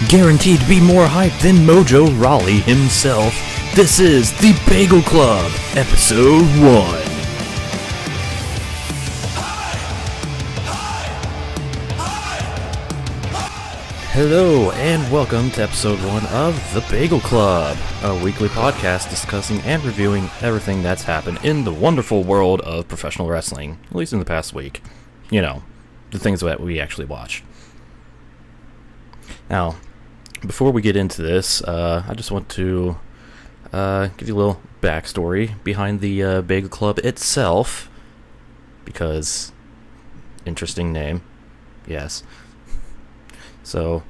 guaranteed to be more hype than Mojo Rawley himself. This is the Bagel Club, Episode 1. Hello, and welcome to Episode 1 of the Bagel Club, a weekly podcast discussing and reviewing everything that's happened in the wonderful world of professional wrestling, at least in the past week. You know, the things that we actually watch. Now, before we get into this, I just want to give you a little backstory behind the Bagel Club itself, because interesting name, yes. So,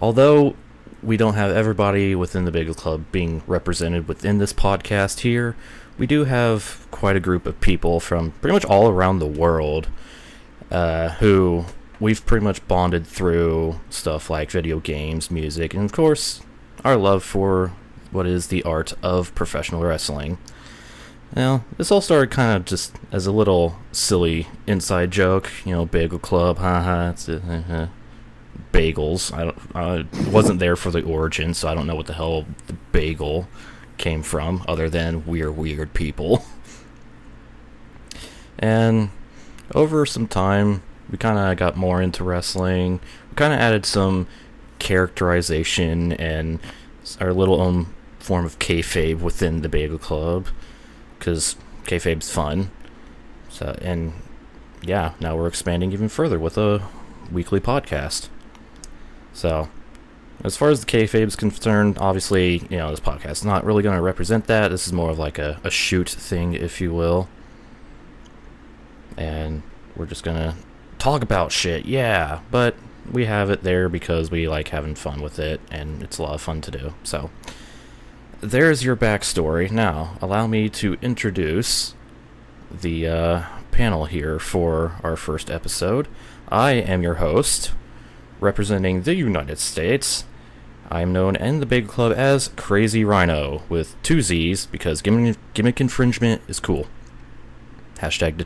although we don't have everybody within the Bagel Club being represented within this podcast here, we do have quite a group of people from pretty much all around the world who we've pretty much bonded through stuff like video games, music, and of course, our love for what is the art of professional wrestling. Now, this all started kind of just as a little silly inside joke, you know, Bagel Club, haha, it's bagels. I wasn't there for the origin, so I don't know what the hell the bagel came from, other than we're weird people. And over some time, we kind of got more into wrestling. We kind of added some characterization and our little own form of kayfabe within the Bagel Club, because kayfabe's fun. So, and yeah, now we're expanding even further with a weekly podcast. So, as far as the kayfabe is concerned, obviously, you know, this podcast is not really going to represent that. This is more of like a shoot thing, if you will. And we're just going to talk about shit, yeah, but we have it there because we like having fun with it, and it's a lot of fun to do. So, there's your backstory. Now, allow me to introduce the panel here for our first episode. I am your host, representing the United States. I am known in the Bagel Club as Crazy Ryno, with 2 Z's, because gimmick infringement is cool. Hashtag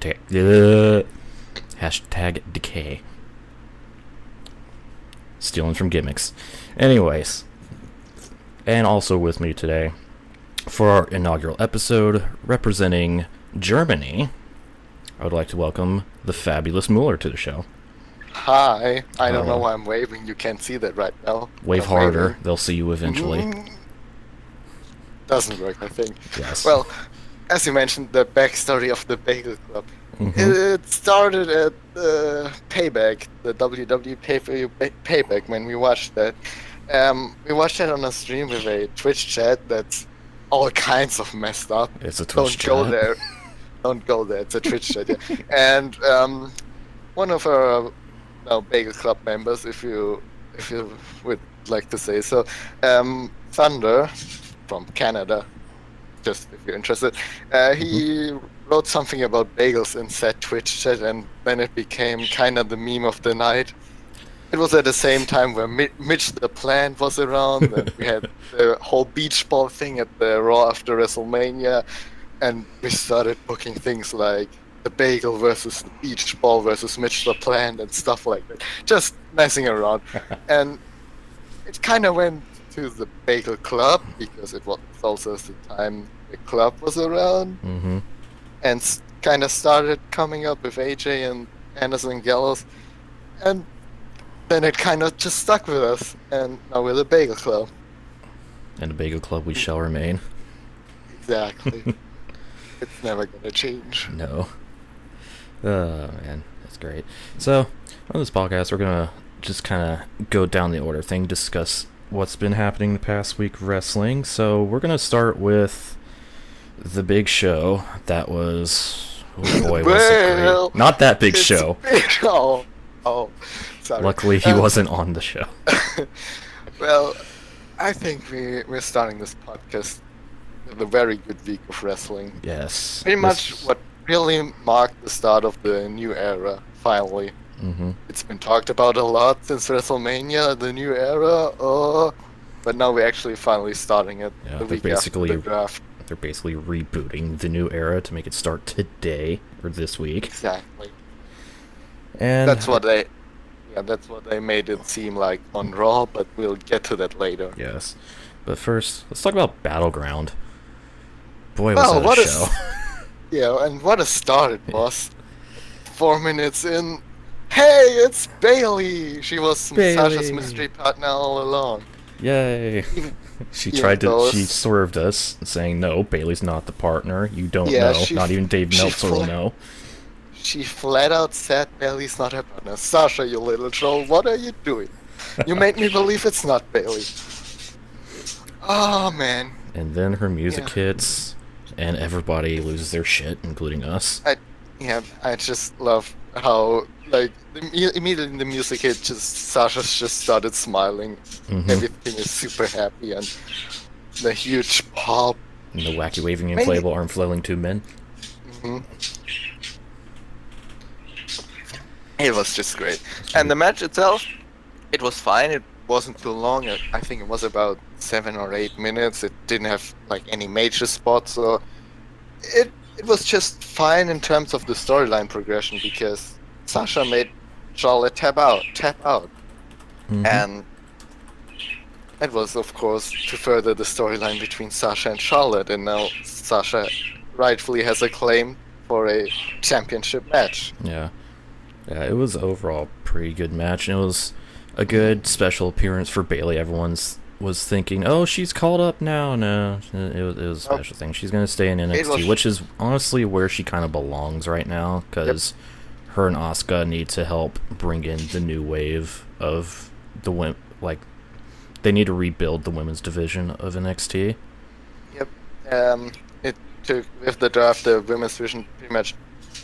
decay. Stealing from gimmicks. Anyways. And also with me today, for our inaugural episode, representing Germany, I would like to welcome the fabulous Mueller to the show. Hi. I don't know why I'm waving. You can't see that right now. Wave harder. Waving. They'll see you eventually. Doesn't work, I think. Yes. Well, as you mentioned, the backstory of the Bagel Club. Mm-hmm. It started at Payback, the WWE pay-per-view Payback, when we watched that. We watched that on a stream with a Twitch chat that's all kinds of messed up. It's a Twitch chat. Don't go there. Don't go there. It's a Twitch chat, yeah. And one of our Bagel Club members, if you would like to say so, Thunder from Canada, just if you're interested, he wrote something about bagels in said Twitch chat, and then it became kind of the meme of the night. It was at the same time where Mitch the Plant was around, and we had the whole beach ball thing at the Raw after WrestleMania, and we started booking things like the bagel versus the beach ball versus Mitch the Plant and stuff like that. Just messing around. And it kind of went to the Bagel Club, because it was also the time the club was around. Mm-hmm. And kind of started coming up with AJ and Anderson Gallows. And then it kind of just stuck with us. And now we're the Bagel Club. And the Bagel Club we shall remain. Exactly. It's never going to change. No. Oh, man. That's great. So, on this podcast, we're going to just kind of go down the order thing, discuss what's been happening the past week of wrestling. So, we're going to start with the big show. That was... Oh, boy, was it great. Not that big show. Oh, sorry. Luckily, he wasn't on the show. Well, I think we're starting this podcast with a very good week of wrestling. Yes. Pretty much what really marked the start of the new era, finally. Mm-hmm. It's been talked about a lot since WrestleMania, the new era, but now we're actually finally starting it the week after the draft. They're basically rebooting the new era to make it start today, or this week. Exactly. And that's what they Yeah, that's what they made it seem like on Raw, but we'll get to that later. Yes. But first, let's talk about Battleground. Boy, was Well, that a show. Yeah, and what a start it was. 4 minutes in, hey, it's Bailey! She was Sasha's mystery partner all along. Yay. She swerved us, saying, no, Bailey's not the partner. You don't know. Not even Dave Meltzer will know. She flat out said Bailey's not her partner. Sasha, you little troll, what are you doing? You made me believe it's not Bailey. Oh, man. And then her music hits, and everybody loses their shit, including us. I just love how, like, immediately the music hit, Sasha just started smiling. Mm-hmm. Everything is super happy, and the huge pop. And the wacky waving inflatable arm flailing two men. Mm-hmm. It was just great. And the match itself, it was fine. It wasn't too long. I think it was about 7 or 8 minutes. It didn't have like any major spots, so it was just fine in terms of the storyline progression, because Sasha made Charlotte tap out. Mm-hmm. And it was, of course, to further the storyline between Sasha and Charlotte, and now Sasha rightfully has a claim for a championship match. Yeah, it was overall a pretty good match, and it was a good special appearance for Bailey. Everyone was thinking, oh, she's called up now. No, it was a special thing. She's going to stay in NXT, which is honestly where she kind of belongs right now, because her and Asuka need to help bring in the new wave of the women. Like, they need to rebuild the women's division of NXT. Yep. It took, with the draft, the women's division pretty much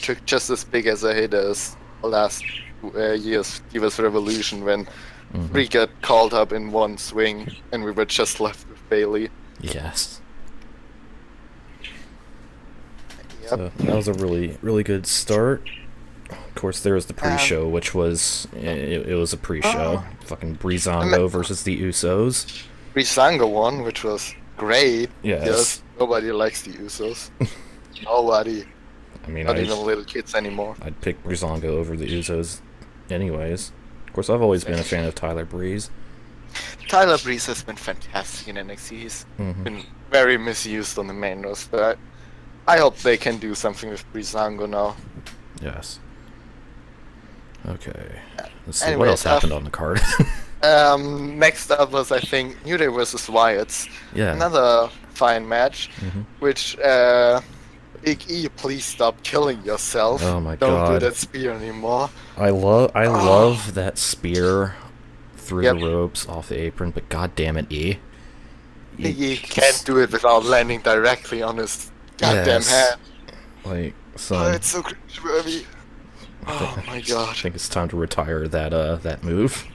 took just as big as a hit as last year's Divas Revolution, when we got called up in one swing and we were just left with Bailey. Yes. Yep. So that was a really, really good start. Of course, there was the pre-show, which was it was a pre-show. Fucking Breezango versus the Usos. Breezango won, which was great. Yes. Nobody likes the Usos. Nobody. I mean, not even little kids anymore. I'd pick Breezango over the Usos, anyways. Of course, I've always been a fan of Tyler Breeze. Tyler Breeze has been fantastic in NXT. He's been very misused on the main roster. I hope they can do something with Breezango now. Yes. Okay. Let's see what else happened on the card. Next up was, I think, New Day versus Wyatts. Yeah. Another fine match, which Big E, please stop killing yourself. Oh my god. Don't do that spear anymore. I love that spear through the ropes off the apron, but god damn it, E. He can't do it without landing directly on his goddamn head. Like, it's so cringeworthy. Oh my god. I think it's time to retire that move.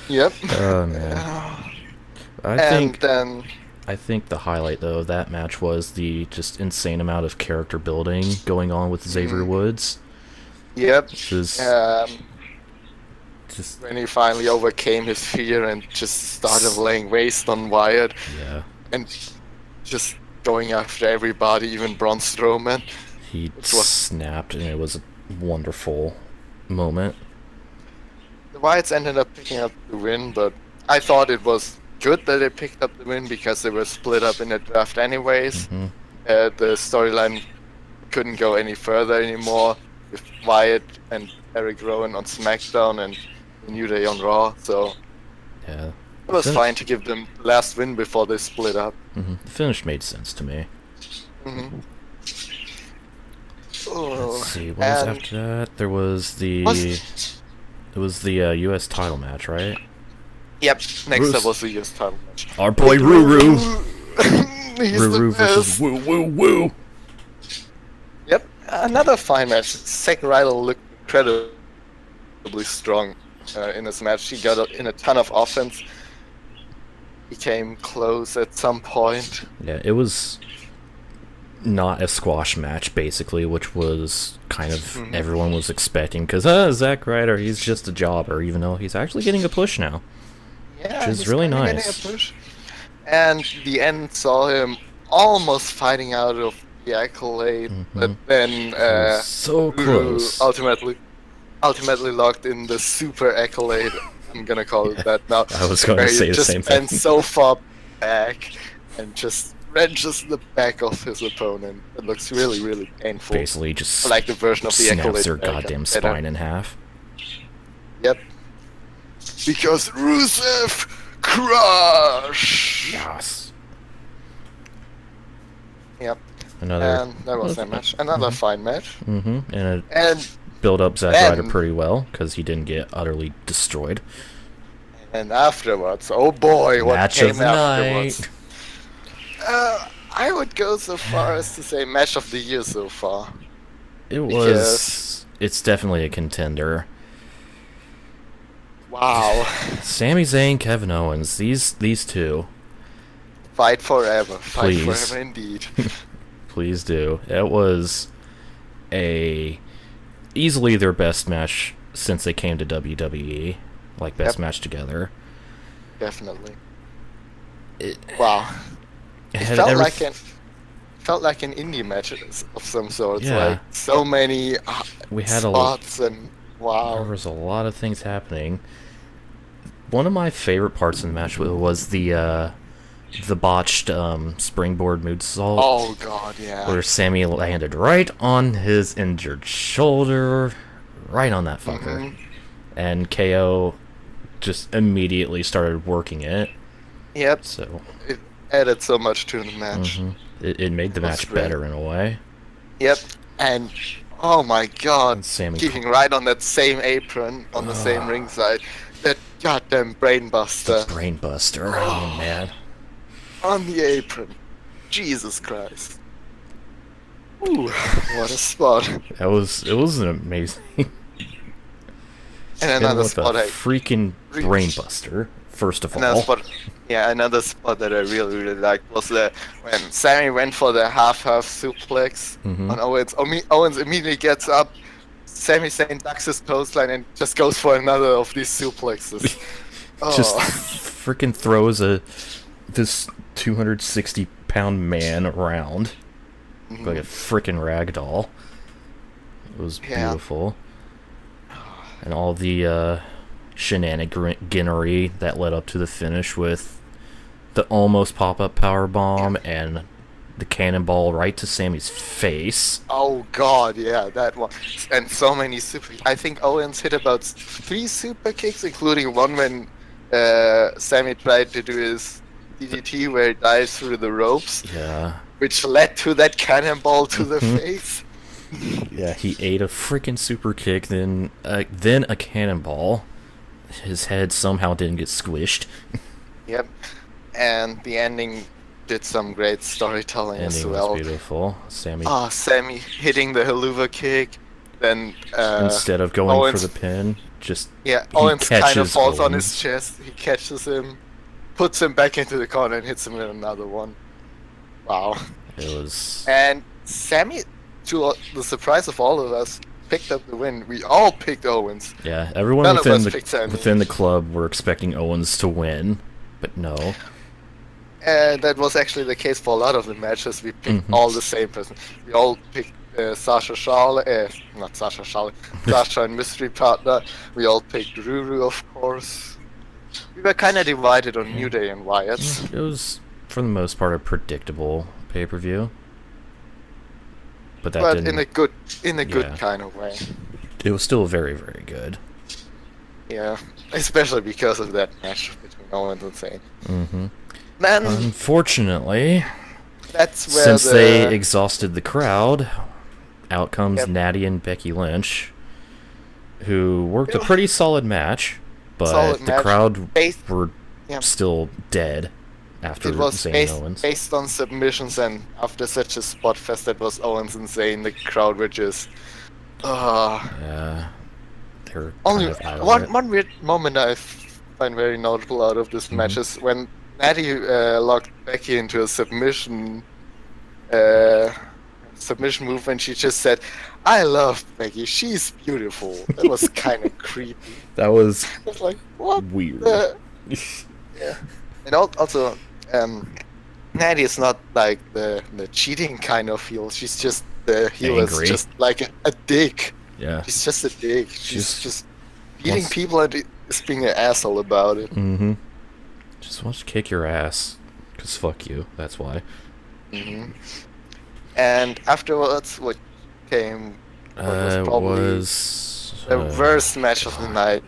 Yep. Oh man. I think the highlight though of that match was the just insane amount of character building going on with Xavier Woods. Yep. Just when he finally overcame his fear and just started laying waste on Wyatt. Yeah. And just going after everybody, even Braun Strowman. He snapped, and it was a wonderful moment. The Wyatts ended up picking up the win, but I thought it was good that they picked up the win, because they were split up in the draft anyways. The storyline couldn't go any further anymore with Wyatt and Eric Rowan on SmackDown and the New Day on Raw, so yeah, it was fine to give them the last win before they split up. The finish made sense to me. Let's see, what was after that? There was the U.S. title match, right? Yep. Next up was the U.S. title match. Our boy Ruru. Ruru versus Woo Woo Woo. Yep. Another fine match. Zack Ryder looked incredibly strong in this match. He got in a ton of offense. He came close at some point. Yeah, it was not a squash match, basically, which was kind of everyone was expecting, because Zack Ryder, he's just a jobber, even though he's actually getting a push now. Yeah, which is really nice. And the end saw him almost fighting out of the accolade, but then so close. ultimately ultimately locked in the super accolade. I'm gonna call it that now. I was going where to say he the just same thing. bends so far back and just wrenches the back of his opponent. It looks really, really painful. Basically, just I like the version of the snaps accolade. their better. goddamn spine in half. Yep. Because Rusev Crush. Yes. Yep. Another. And that was that match. Another fine match. And it And built up Zack then- Ryder pretty well because he didn't get utterly destroyed. and afterwards, oh boy, what Match came of the afterwards? night. I would go so far as to say match of the year so far. It was. Because- It's definitely a contender. Wow. Sami Zayn, Kevin Owens, these two, Fight forever. Fight Please. forever indeed. please do. It was easily their best match since they came to WWE, like best Yep. match together. Definitely. It, Wow. it It had felt like an indie match of some sort. Yeah. Like so many We had spots and there wow. was a lot of things happening. One of my favorite parts in the match was the botched springboard moonsault. Oh god, yeah. Where Sammy landed right on his injured shoulder, right on that fucker. Mhm. And KO just immediately started working it. Yep. So It added so much to the match. it made the That's match great. better in a way. Yep. And oh my god, And Sammy keeping right on that same apron on the same ringside. That goddamn brainbuster Brainbuster. Oh man. on the apron. Jesus Christ. Ooh, what a spot. It was an amazing. And And another with a spot I freaking brainbuster. First of Another all. spot, another spot that I really, really liked was when Sammy went for the half suplex Mhm. on Owens. Owens immediately gets up, Sami Zayn ducks his clothesline and just goes for another of these suplexes. Just Oh. freaking throws this 260-pound man around like a freaking rag doll. It was Yeah. beautiful. And all the shenaniganery that led up to the finish with the almost pop-up power bomb and the cannonball right to Sammy's face. Oh god, yeah, that one. And so many super. I think Owens hit about 3 super kicks, including one when Sammy tried to do his DDT where he dives through the ropes, Yeah. which led to that cannonball to the Mhm. face. Yeah, he ate a freaking super kick, then a cannonball. His head somehow didn't get squished. Yep. And the ending did some great storytelling as Ending well. was beautiful. Sammy, Sammy hitting the haluva kick, then instead of going Owens- for the pin, just yeah, he Owens kind of catches falls on Owens. his chest. He catches him, puts him back into the corner, and hits him with another one. Wow. It was And Sammy, to the surprise of all of us, picked up the win. We all picked Owens. yeah. Everyone None of us picked Sammy. within the club were expecting Owens to win, but no. And that was actually the case for a lot of the matches. We picked Mhm. all the same person. We all picked Sasha Charlotte, not Sasha Charlotte, Sasha and Mystery Partner. We all picked Ruru, of course. We were kind of divided on New Day and Wyatt. It was for the most part a predictable pay-per-view, but that But didn't. in a good Yeah. kind of way. It was still very, very good. Yeah, especially because of that match between Owens and Zayn. hmm Then Unfortunately, that's where since the they exhausted the crowd, out comes Yep. Natty and Becky Lynch, who worked a pretty solid match, but Solid the match. crowd Based- were yeah. still dead after it was Zayn and Owens. based on submissions, and after such a spot fest that was Owens and Zayn, the crowd were just. Yeah, they were Only kind of out of it. one weird moment I find very notable out of this Mm-hmm. match is when Natty locked Becky into a submission move, and she just said, "I love Becky. She's beautiful." That was kind of creepy. That was I was like, "What?" weird. Yeah. And also, Natty is not like the cheating kind of heel. She's just the heel is Angry. just like a dick. Yeah. She's just a dick. She's just beating wants- people and is being an asshole about it. Mm-hmm. Just wants to kick your ass. 'Cause fuck you. That's why. Hmm. And afterwards, what came? What was probably the worst match of the night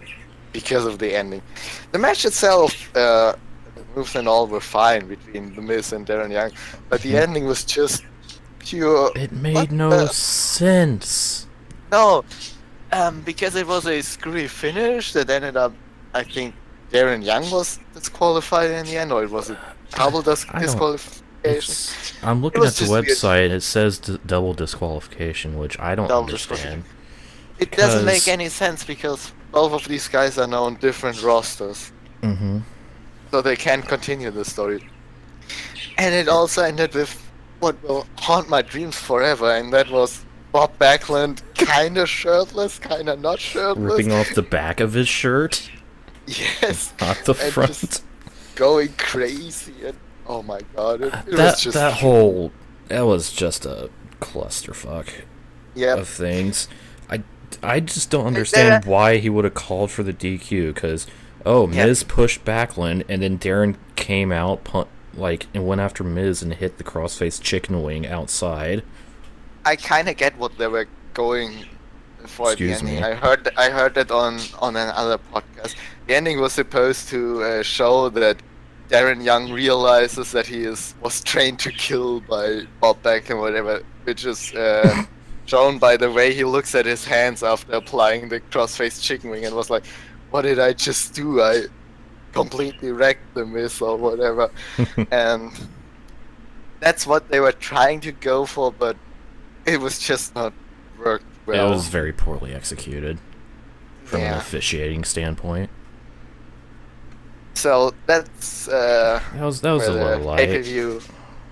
because of the ending. The match itself, the moves and all were fine between The Miz and Darren Young, but the ending was just pure. It made what no the- sense. No, because it was a screwy finish that ended up, I think Darren Young was disqualified in the end, or it was a double disqualification. I'm looking was at the just weird. website. It says double disqualification, which I don't Double understand. It doesn't make Because- any sense because both of these guys are now on different rosters, Mm-hmm. so they can't continue the story. And it also ended with what will haunt my dreams forever, and that was Bob Backlund kinda shirtless, kinda not shirtless. Ripping off the back of his shirt, Yes. not the And front. just going crazy, and oh my god, it was That just that was just a clusterfuck yeah. of things. I just don't understand why he would have called for the DQ. Because Miz pushed Backlund, and then Darren came out and went after Miz and hit the crossface chicken wing outside. I kind of get what they were going for at the Excuse ending. me. I heard that on another podcast. The ending was supposed to show that Darren Young realizes that he was trained to kill by Bob Beck and whatever, which is shown by the way he looks at his hands after applying the crossface chicken wing and was like, "What did I just do? I completely wrecked the Miz or whatever." And that's what they were trying to go for, but it was just not worked well. It was very poorly executed from an officiating standpoint. So that's That was a low light. pay-per-view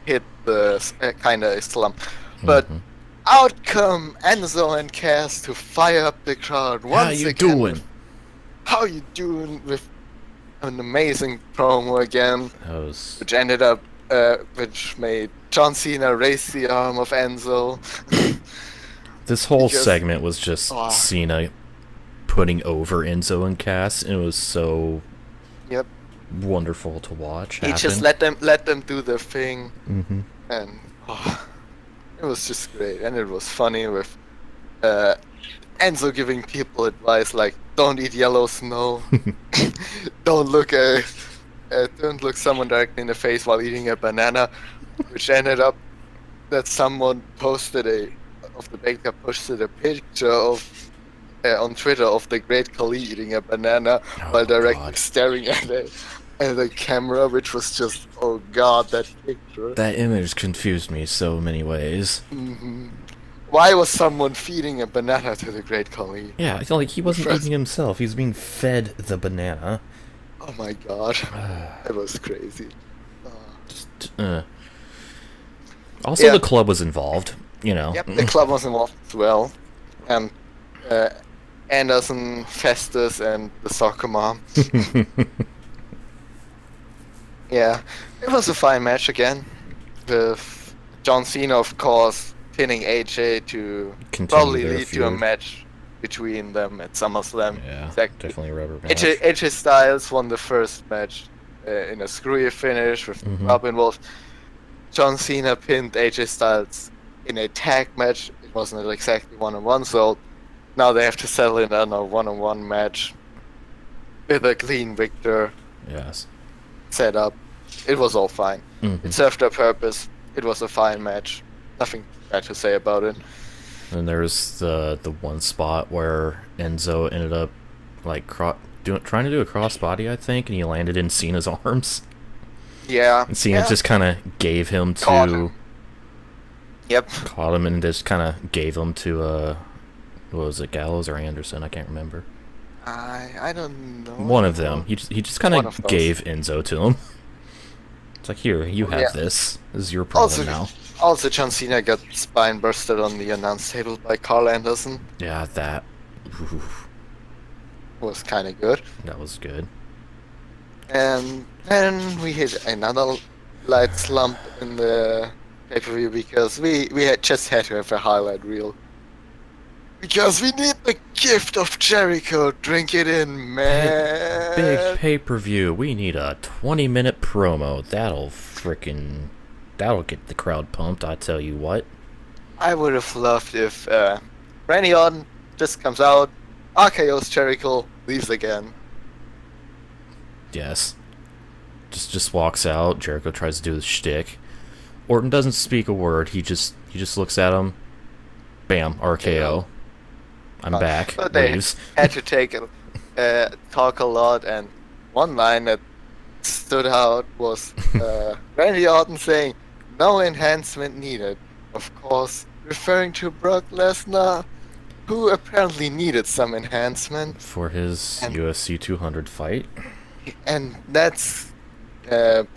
hit the kind of slump. But Mhm. out come Enzo and Cass to fire up the crowd once How you again. doing? How you doing with an amazing promo again, That was which ended up, which made John Cena raise the arm of Enzo. this whole because- segment was just Oh. Cena putting over Enzo and Cass, and it was so Yep. wonderful to watch. He just let them do their thing, Mm-hmm. and it was just great, and it was funny with Enzo giving people advice like, "Don't eat yellow snow, don't look someone directly in the face while eating a banana," which ended up that someone posted the Bagel Club posted a picture of on Twitter of the Great Khali eating a banana while directly God. staring at the camera, which was just, oh god, that picture. That image confused me so many ways. Hmm. Why was someone feeding a banana to the Great Khali? Yeah, I feel like he wasn't First- eating himself. He was being fed the banana. Oh my god, that was crazy. Also, Yeah. the club was involved. You know. Yep, the club was involved as well, and Anderson, Festus, and the soccer mom. Yeah, it was a fine match again, with John Cena, of course, pinning AJ to Continue probably their lead to a feud. match between them at SummerSlam. Yeah, Exactly. definitely a rubber match. AJ Styles won the first match in a screwy finish with Mhm. Rob involved. John Cena pinned AJ Styles in a tag match. It wasn't exactly one-on-one, so now they have to settle in on a one-on-one match with a clean victor Yes. set up. It was all fine. Mhm. It served their purpose. It was a fine match. Nothing bad to say about it. And there's the one spot where Enzo ended up like trying to do a crossbody, I think, and he landed in Cena's arms. Yeah. And Cena yeah. just kind of gave him to Caught him. Yep. caught him and just kind of gave him to what was it, Gallows or Anderson? I can't remember. I don't know. One of them. He just kind One of of those. gave Enzo to him. It's like, here, you have Yeah. this. This is your problem now. Also, John Cena got spine bursted on the announce table by Carl Anderson. Yeah, that. Oof, Was kind of good. that was good. And then we hit another light slump in the pay-per-view because we had just had to have a highlight reel. Because we need the gift of Jericho. Drink it in, man. Big pay-per-view. We need a 20-minute promo. That'll get the crowd pumped, I tell you what. I would have loved if Randy Orton just comes out, RKO's Jericho, leaves again. Yes. Just walks out. Jericho tries to do the shtick. Orton doesn't speak a word. He just looks at him. Bam, RKO. I'm back. But they Leaves. had to talk a lot, and one line that stood out was Randy Orton saying, "No enhancement needed." Of course, referring to Brock Lesnar, who apparently needed some enhancement For his UFC 200 fight. and that's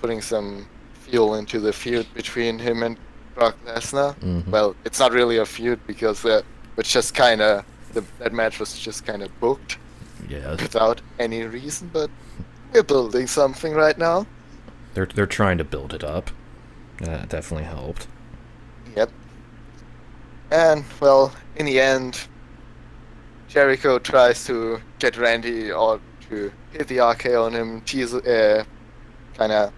putting some fuel into the feud between him and Brock Lesnar. Mhm. Well, it's not really a feud because it's just kind of that match was just kind of booked Yeah. without any reason. But we're building something right now. They're trying to build it up. That definitely helped. Yep. And well, in the end, Jericho tries to get Randy or to hit the RKO on him, kind of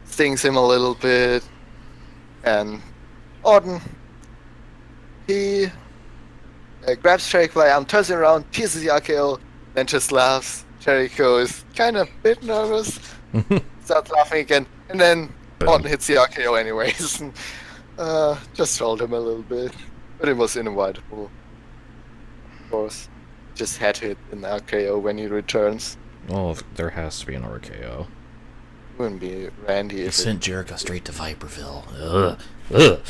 stings him a little bit, and Orton, he grabs Jericho by arm, turns him around, teases the RKO, then just laughs. Jericho is kind of a bit nervous, starts laughing again, and then Boom. Orton hits the RKO anyways. Just trolled him a little bit, but it was inevitable. Of course, just had to hit an RKO when he returns. Well, there has to be an RKO. Wouldn't be Randy They if sent Jericho straight to Viperville. Ugh. Ugh.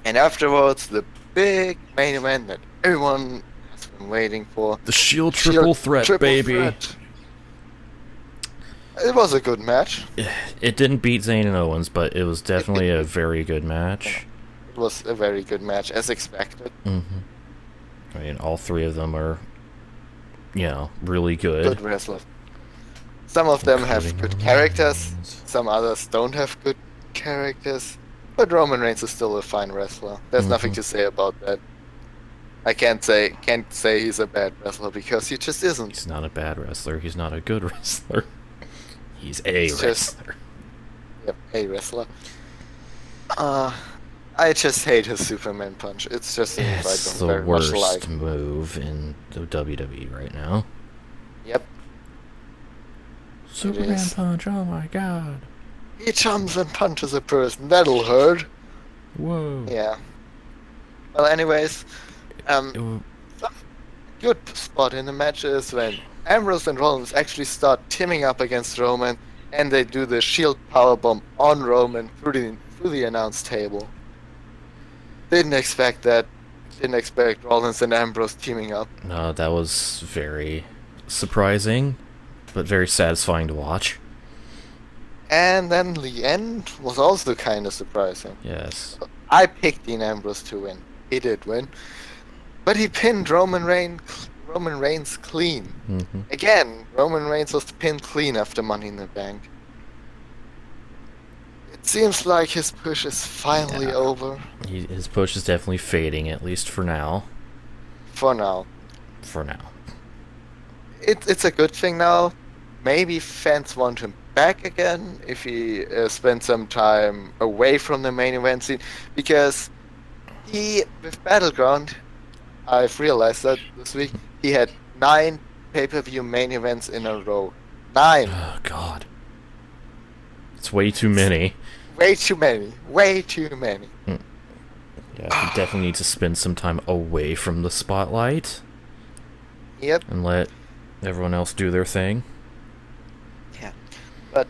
And afterwards, the big main event that everyone has been waiting for. The Shield triple threat, baby. Threat. It was a good match. It didn't beat Zayn and Owens, but it was definitely a very good match. It was a very good match, as expected. I mean, all three of them are, really Good wrestlers. Some of them have good characters, some others don't have good characters. But Roman Reigns is still a fine wrestler. There's nothing to say about that. I can't say he's a bad wrestler because he just isn't. He's not a bad wrestler. He's not a good wrestler. He's a It's just- wrestler. Yep, a wrestler. I just hate his Superman punch. It's just a move I It's don't the very much worst like. move in the WWE right now. Yep. Superman is. punch, oh my god. He jumps and punches a person. That'll hurt. Whoa. Yeah. Well, anyways, good spot in the match is when Ambrose and Rollins actually start teaming up against Roman, and they do the Shield powerbomb on Roman through the announce table. Didn't expect that. Didn't expect Rollins and Ambrose teaming up. No, that was very surprising, but very satisfying to watch. And then the end was also kind of surprising. Yes. I picked Dean Ambrose to win. He did win. But he pinned Roman Reigns clean. Mm-hmm. Again, Roman Reigns was pinned clean after Money in the Bank. It seems like his push is finally over. His push is definitely fading, at least for now. For now. For now. It's a good thing now. Maybe fans want him back again if he spends some time away from the main event scene. Because with Battleground, I've realized that this week, he had 9 pay-per-view main events in a row. 9! Oh, God. It's way too many. Way too many. Way too many. Yeah, he definitely needs to spend some time away from the spotlight. Yep. And let everyone else do their thing. Yeah. But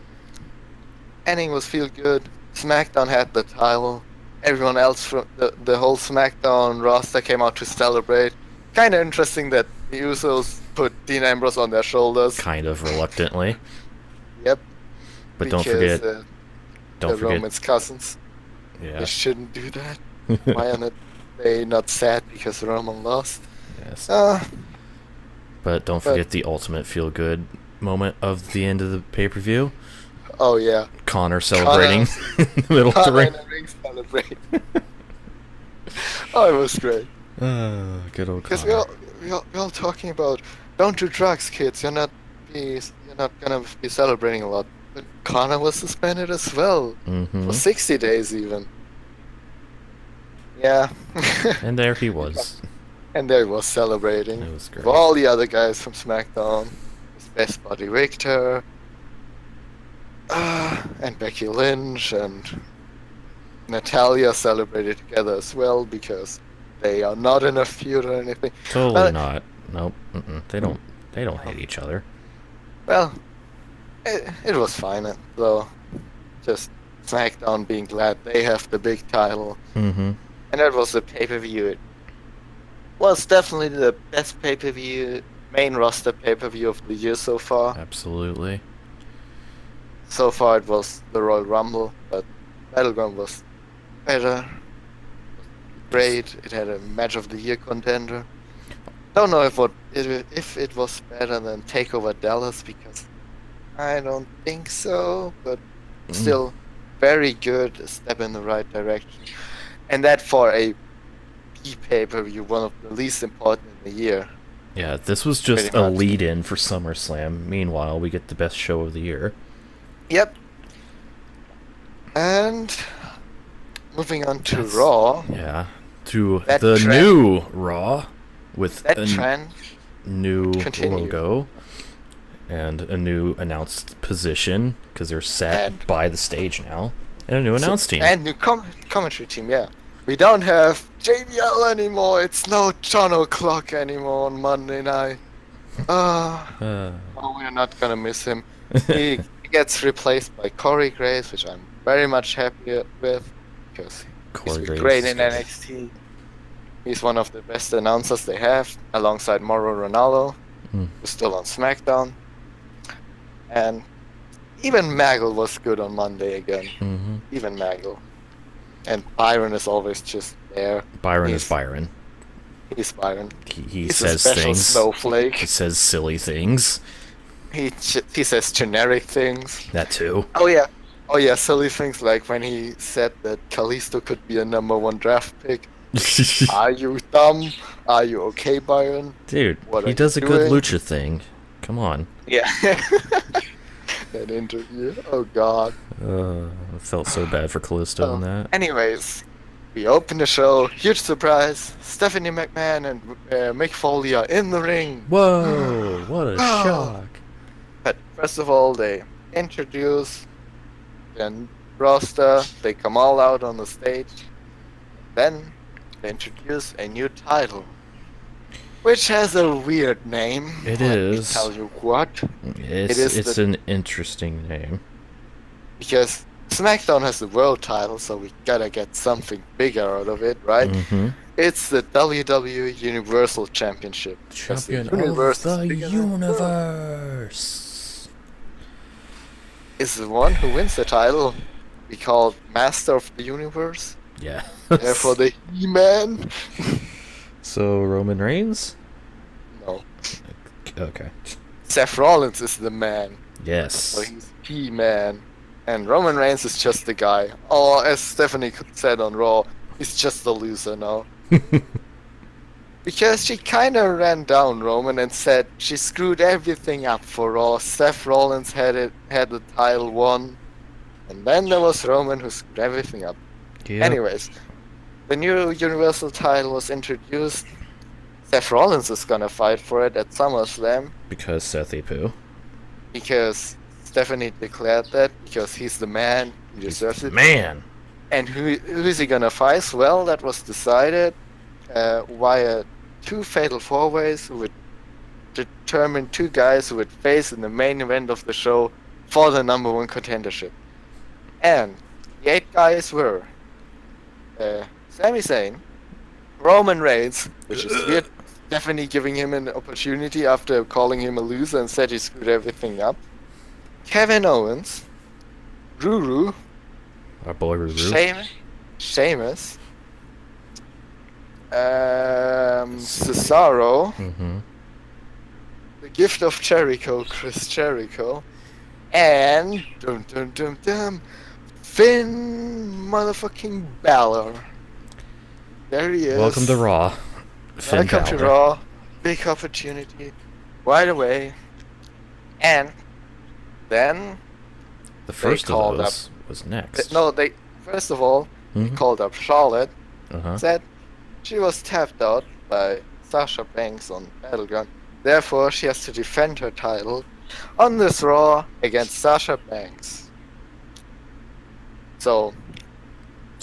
ending was feel good. SmackDown had the title. Everyone else from the whole SmackDown roster came out to celebrate. Kind of interesting that the Usos put Dean Ambrose on their shoulders. Kind of reluctantly. Yep. But Because, don't forget... the Roman's cousins. Yeah. They shouldn't do that. Why are they not sad because Roman lost? Yes. But Don't forget the ultimate feel-good moment of the end of the pay-per-view. Oh yeah. Connor celebrating in the middle of the ring. Connor and Ring celebrate. Oh, it was great. Good old Because Connor. we're all talking about don't do drugs, kids. You're not gonna be celebrating a lot. But Connor was suspended as well for Mm-hmm. 60 days even. Yeah. And there he was. And there he was celebrating It was with great. all the other guys from SmackDown. His best buddy Victor, and Becky Lynch and Natalia celebrated together as well because they are not in a feud or anything. Totally not. Nope. They don't. They don't hate each other. Well, it was fine though. Just SmackDown being glad they have the big title, Mm-hmm. and that was the pay-per-view. It was definitely the best pay-per-view, main roster pay-per-view of the year so far. Absolutely. So far it was the Royal Rumble, but Battleground was better. Great. It had a match of the year contender. Don't know if it was better than Takeover Dallas because I don't think so, but still very good, a step in the right direction. And that for a pay-per-view, one of the least important in the year. Yeah, this was just Pretty a much. lead-in for SummerSlam. Meanwhile, we get the best show of the year. Yep. And moving on to That's- Raw. Yeah. To That the trend- new Raw with That a trend new continue. logo and a new announced position because they're set And- by the stage now, and a new announce team. and new commentary team, yeah. We don't have JBL anymore. It's no John O'Clock anymore on Monday night. Oh, we're not gonna miss him. He gets replaced by Corey Graves, which I'm very much happy with because Corey he's Graves been great is in good. NXT. He's one of the best announcers they have, alongside Mauro Ronaldo, Mm. who's still on SmackDown. And even Maggle was good on Monday again. Mm-hmm. Even Maggle. And Byron is always just there. Byron He's- is Byron. He's Byron. He He's a says special things. snowflake. He says silly things. He says generic things. That too. Oh yeah, silly things like when he said that Kalisto could be a #1 draft pick. Are you dumb? Are you okay, Byron? Dude, What are he you does a good doing? lucha thing. Come on. Yeah. That interview. Oh god. I felt so bad for Callisto in that. Anyways, we open the show. Huge surprise. Stephanie McMahon and Mick Foley are in the ring. Whoa! What a Oh. shock! But first of all, they introduce the roster. They come all out on the stage. Then they introduce a new title, which has a weird name. It Let is. me tell you what. It's an interesting name. Because SmackDown has the world title, so we gotta get something bigger out of it, right? Mm-hmm. It's the WWE Universal Championship. Because Champion universe of the is bigger than the world. universe. Is the one who wins the title be called Master of the Universe? Yeah. Therefore the He-Man? So Roman Reigns? No. Okay. Seth Rollins is the man. Yes. So he's He-Man. And Roman Reigns is just the guy. Or as Stephanie said on Raw, he's just a loser now. Because she kinda ran down Roman and said she screwed everything up for Raw. Seth Rollins had the title won. And then there was Roman who screwed everything up. Yep. Anyways, the new Universal title was introduced. Seth Rollins is gonna fight for it at SummerSlam Because Sethy Poo. because Stephanie declared that because he's the man, he deserves it. Man! And who is he gonna face? Well, that was decided via 2 fatal 4-ways who would determine 2 guys who would face in the main event of the show for the #1 contendership. And the 8 guys were Sami Zayn, Roman Reigns, which is weird, Stephanie giving him an opportunity after calling him a loser and said he screwed everything up, Kevin Owens, Ruru, Our boy Ruru. Sheamus, Cesaro, Mm-hmm. the gift of Jericho, Chris Jericho, and Finn motherfucking Balor. There he is. Welcome to Raw. Finn Welcome to Balor. Raw. Big opportunity. Right away. And then The first called of those was next. they first of all they called up Charlotte. Said she was tapped out by Sasha Banks on Battleground. Therefore, she has to defend her title on this Raw against Sasha Banks. So,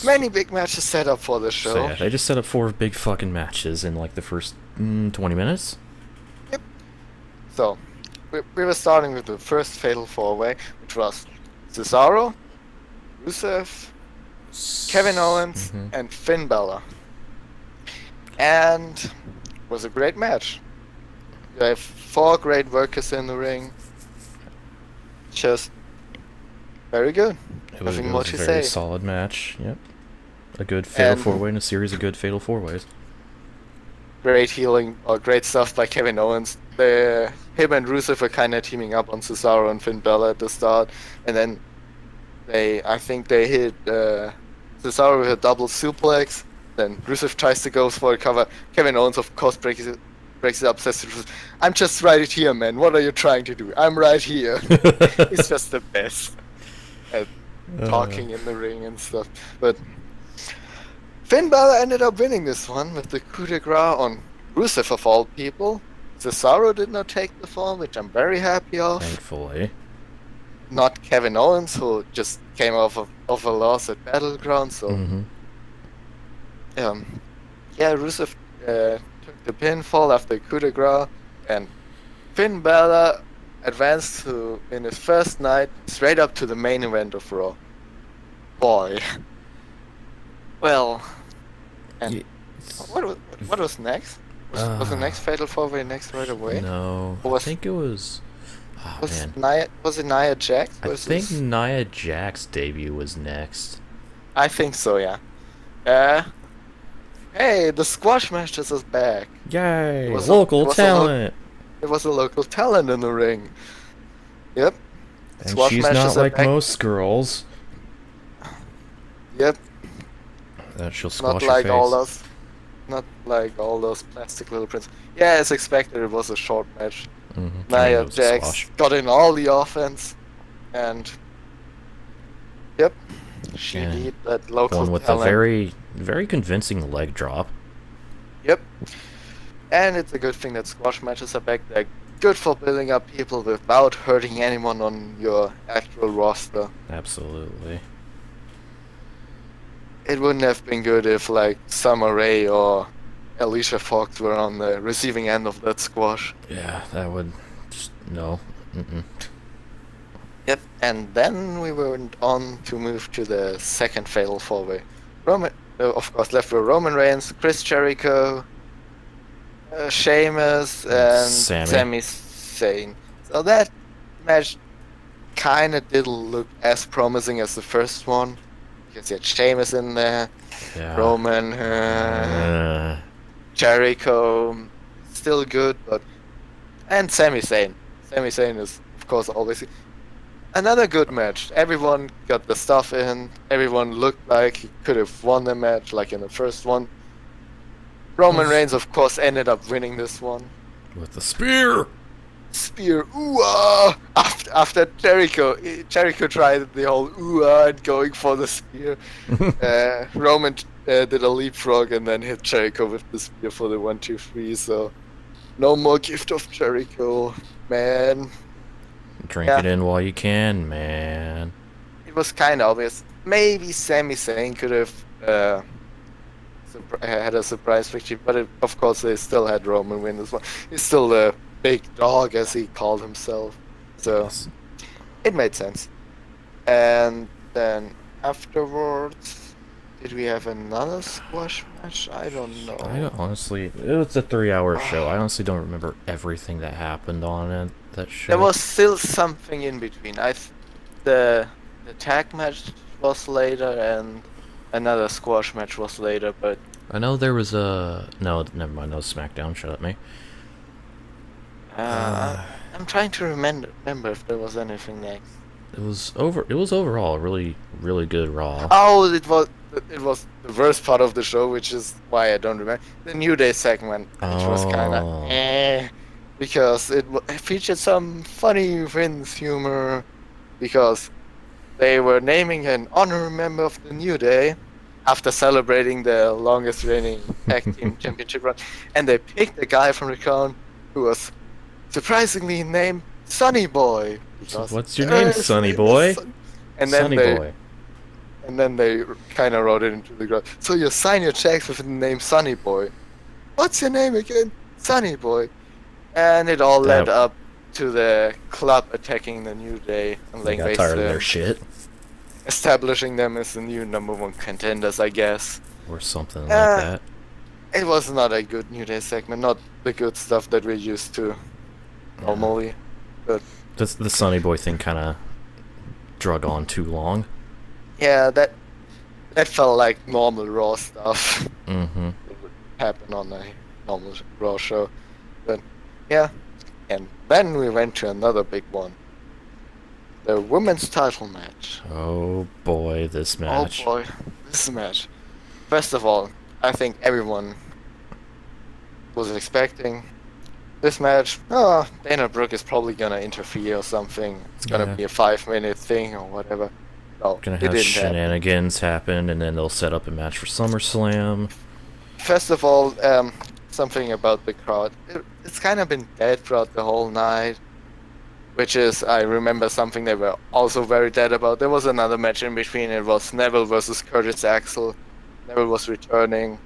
many big matches set up for the show. So yeah, they just set up 4 big fucking matches in like the first 20 minutes. Yep. So, we were starting with the first Fatal 4-Way, which was Cesaro, Rusev, Kevin Owens, and Finn Balor. And it was a great match. You have 4 great workers in the ring. Just very good. It was, Nothing it more was to a very say. solid match. Yep. A good Fatal And 4-Way and a series of good Fatal 4-Ways. great healing or great stuff by Kevin Owens. Him and Rusev were kind of teaming up on Cesaro and Finn Balor at the start, and then I think they hit Cesaro with a double suplex. Then Rusev tries to go for a cover. Kevin Owens, of course, breaks it up. Says to Rusev, "I'm just right here, man. What are you trying to do? I'm right here." He's just the best at talking in the ring and stuff. But Finn Balor ended up winning this one with the coup de grace on Rusev of all people. Cesaro did not take the fall, which I'm very happy of. Thankfully. Not Kevin Owens, who just came off of a loss at Battleground. So, Rusev took the pinfall after coup de grace, and Finn Balor advanced in his first night straight up to the main event of Raw. Boy. Well, and what was next? Was the next Fatal 4-Way next right away? No, I think it was... Oh, was it Nia Jax? I think Nia Jax's debut was next. I think so, yeah. Hey, the squash matches is back. Yay! Local talent! It was a local talent in the ring. Yep. And Squash she's matches not are like back. most girls. Yep. That she'll squash Not your like face. all those. Not like all those plastic little prints. Yeah, as expected, it was a short match. Nia Jax got in all the offense, and yep, she beat that local one with talent. a very, very convincing leg drop. Yep, and it's a good thing that squash matches are back. They're good for building up people without hurting anyone on your actual roster. Absolutely. It wouldn't have been good if like Summer Rae or Alicia Fox were on the receiving end of that squash. Yeah, that would... No. Yep, and then we went on to move to the second Fatal 4-Way. Of course, left were Roman Reigns, Chris Jericho, Sheamus, and Sami Zayn. So that match kind of didn't look as promising as the first one. Because you had Sheamus in there, Roman, Jericho, still good, and Sami Zayn. Sami Zayn is, of course, always another good match. Everyone got the stuff in. Everyone looked like he could have won the match, like in the first one. Roman Reigns, of course, ended up winning this one with the spear. Ooh-ah! After Jericho tried the whole ooh-ah and going for the spear. Roman did a leapfrog and then hit Jericho with the spear for the 1-2-3. So no more gift of Jericho, man. Drink it in while you can, man. It was kind of obvious. Maybe Sami Zayn could have had a surprise victory, but of course they still had Roman win as well. He's still the big dog, as he called himself. So it made sense. And then afterwards, did we have another squash match? I don't know. Honestly, it was a 3-hour show. I honestly don't remember everything that happened on that show. There was still something in between. The tag match was later, and another squash match was later, but I know there was a... No, never mind. That was SmackDown. Shut at me. I'm trying to remember if there was anything next. It was overall a really really good Raw. Oh, it was the worst part of the show, which is why I don't remember the New Day segment, which was kind of Oh, because it featured some funny Vince humor because they were naming an honorary member of the New Day after celebrating the longest reigning tag team championship run, and they picked a guy from the crowd who was surprisingly named Sonny Boy. so Because what's your name, his Sonny name is Boy? Sonny. And then Sonny they Boy. and then they kind of wrote it into the crowd. So you sign your checks with the name Sonny Boy. What's your name again? Sonny Boy. And it all led That up to the club attacking the New Day and they laying got waste tired to of their them, shit establishing them as the new #1 contenders, I guess. or something like Uh, that. It was not a good New Day segment, not the good stuff that we're used to normally. But The Sonny Boy thing kind of drug on too long. yeah, that felt like normal Raw stuff. Mm-hmm. It would happen on a normal Raw show. But yeah, and then we went to another big one. The women's title match. Oh boy, this match. Oh boy, this match. First of all, I think everyone was expecting this match. Oh, Dana Brooke is probably gonna interfere or something. It's gonna Yeah. be a 5-minute thing or whatever. No, Gonna it have didn't happen. shenanigans happen, and then they'll set up a match for SummerSlam. First of all, something about the crowd. It's kind of been dead throughout the whole night, which is, I remember something they were also very dead about. There was another match in between. It was Neville versus Curtis Axel. Neville was returning.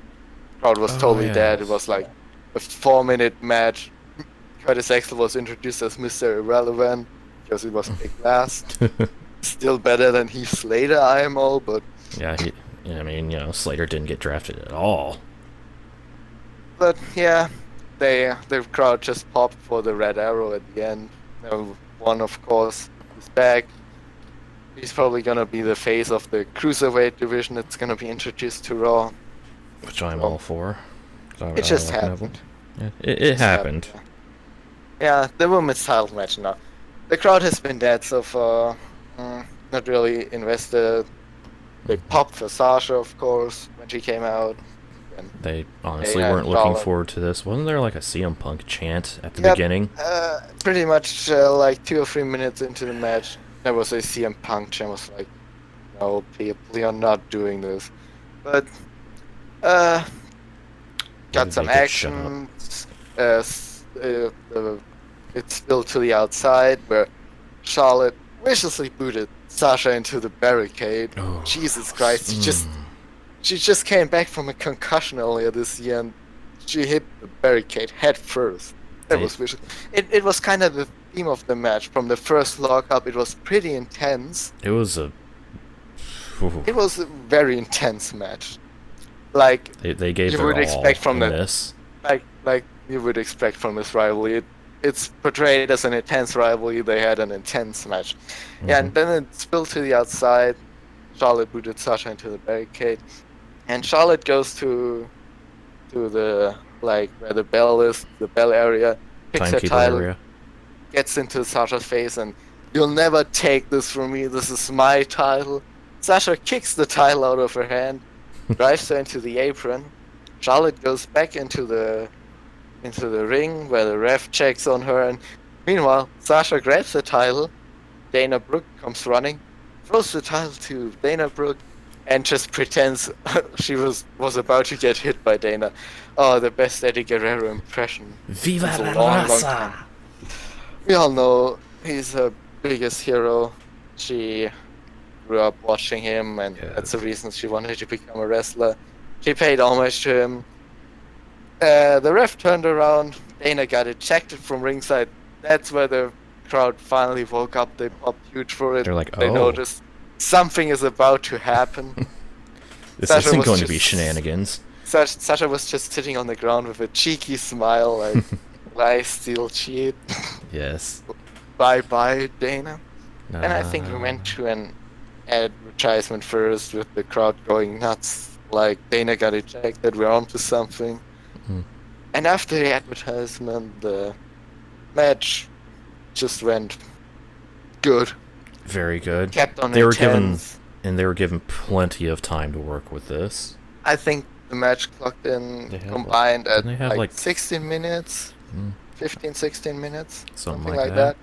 Crowd was Oh, totally yeah. dead. It was like a 4-minute match. Curtis Axel was introduced as Mr. Irrelevant because he was picked last. Still better than Heath Slater, IMO, but Yeah, I mean, Slater didn't get drafted at all. yeah, the crowd just popped for the Red Arrow at the end. One, of course, is back. He's probably gonna be the face of the Cruiserweight division that's gonna be introduced to Raw. Which I'm all for. 'Cause I It just like happened. Neville. Yeah, it happened. Yeah, the women's title match now. The crowd has been dead so far. Not really invested. They popped for Sasha, of course, when she came out. And They honestly Yeah, weren't looking Charlotte. forward to this. Wasn't there like a CM Punk chant at the Yep. beginning? Pretty much like 2 or 3 minutes into the match, there was a CM Punk chant. Was like, no, people are not doing this. But got Maybe some they could shut up. action. It's still to the outside where Charlotte viciously booted Sasha into the barricade. Oh, Jesus Christ, mm. she just came back from a concussion earlier this year and she hit the barricade head first. That They- was vicious. It was kind of the theme of the match. From the first lockup, it was pretty intense. It was a. Ooh. It was a very intense match. Like They gave you their would all expect from in the- this. like you would expect from this rivalry. It's portrayed as an intense rivalry. They had an intense match. Yeah, and then it spilled to the outside. Charlotte booted Sasha into the barricade, and Charlotte goes to the where the bell is, the bell area, picks her Timekeeper title, area. gets into Sasha's face, and you'll never take this from me. This is my title. Sasha kicks the title out of her hand, drives her into the apron. Charlotte goes back into the ring where the ref checks on her, and meanwhile Sasha grabs the title. Dana Brooke comes running, throws the title to Dana Brooke, and just pretends she was about to get hit by Dana. Oh, the best Eddie Guerrero impression. Viva It's a la long raza! time. We all know he's her biggest hero. She grew up watching him, and Yeah. that's the reason she wanted to become a wrestler. She paid homage to him. The ref turned around. Dana got ejected from ringside. That's where the crowd finally woke up. They popped huge for it. They're like, They oh. noticed something is about to happen. This Sasha isn't was going to be just- shenanigans. Sasha was just sitting on the ground with a cheeky smile, like, lie, steal, cheat. Yes. Bye bye, Dana. And I think we Uh, went to an advertisement first with the crowd going nuts. Like, Dana got ejected, we're on to something. Mhm. And after the advertisement, the match just went good. Very good. Kept on They were given, intense. and they were given plenty of time to work with this. I think the match clocked in They had, combined at didn't they have, like like 16 minutes, mm, 15, 16 minutes, something like like that.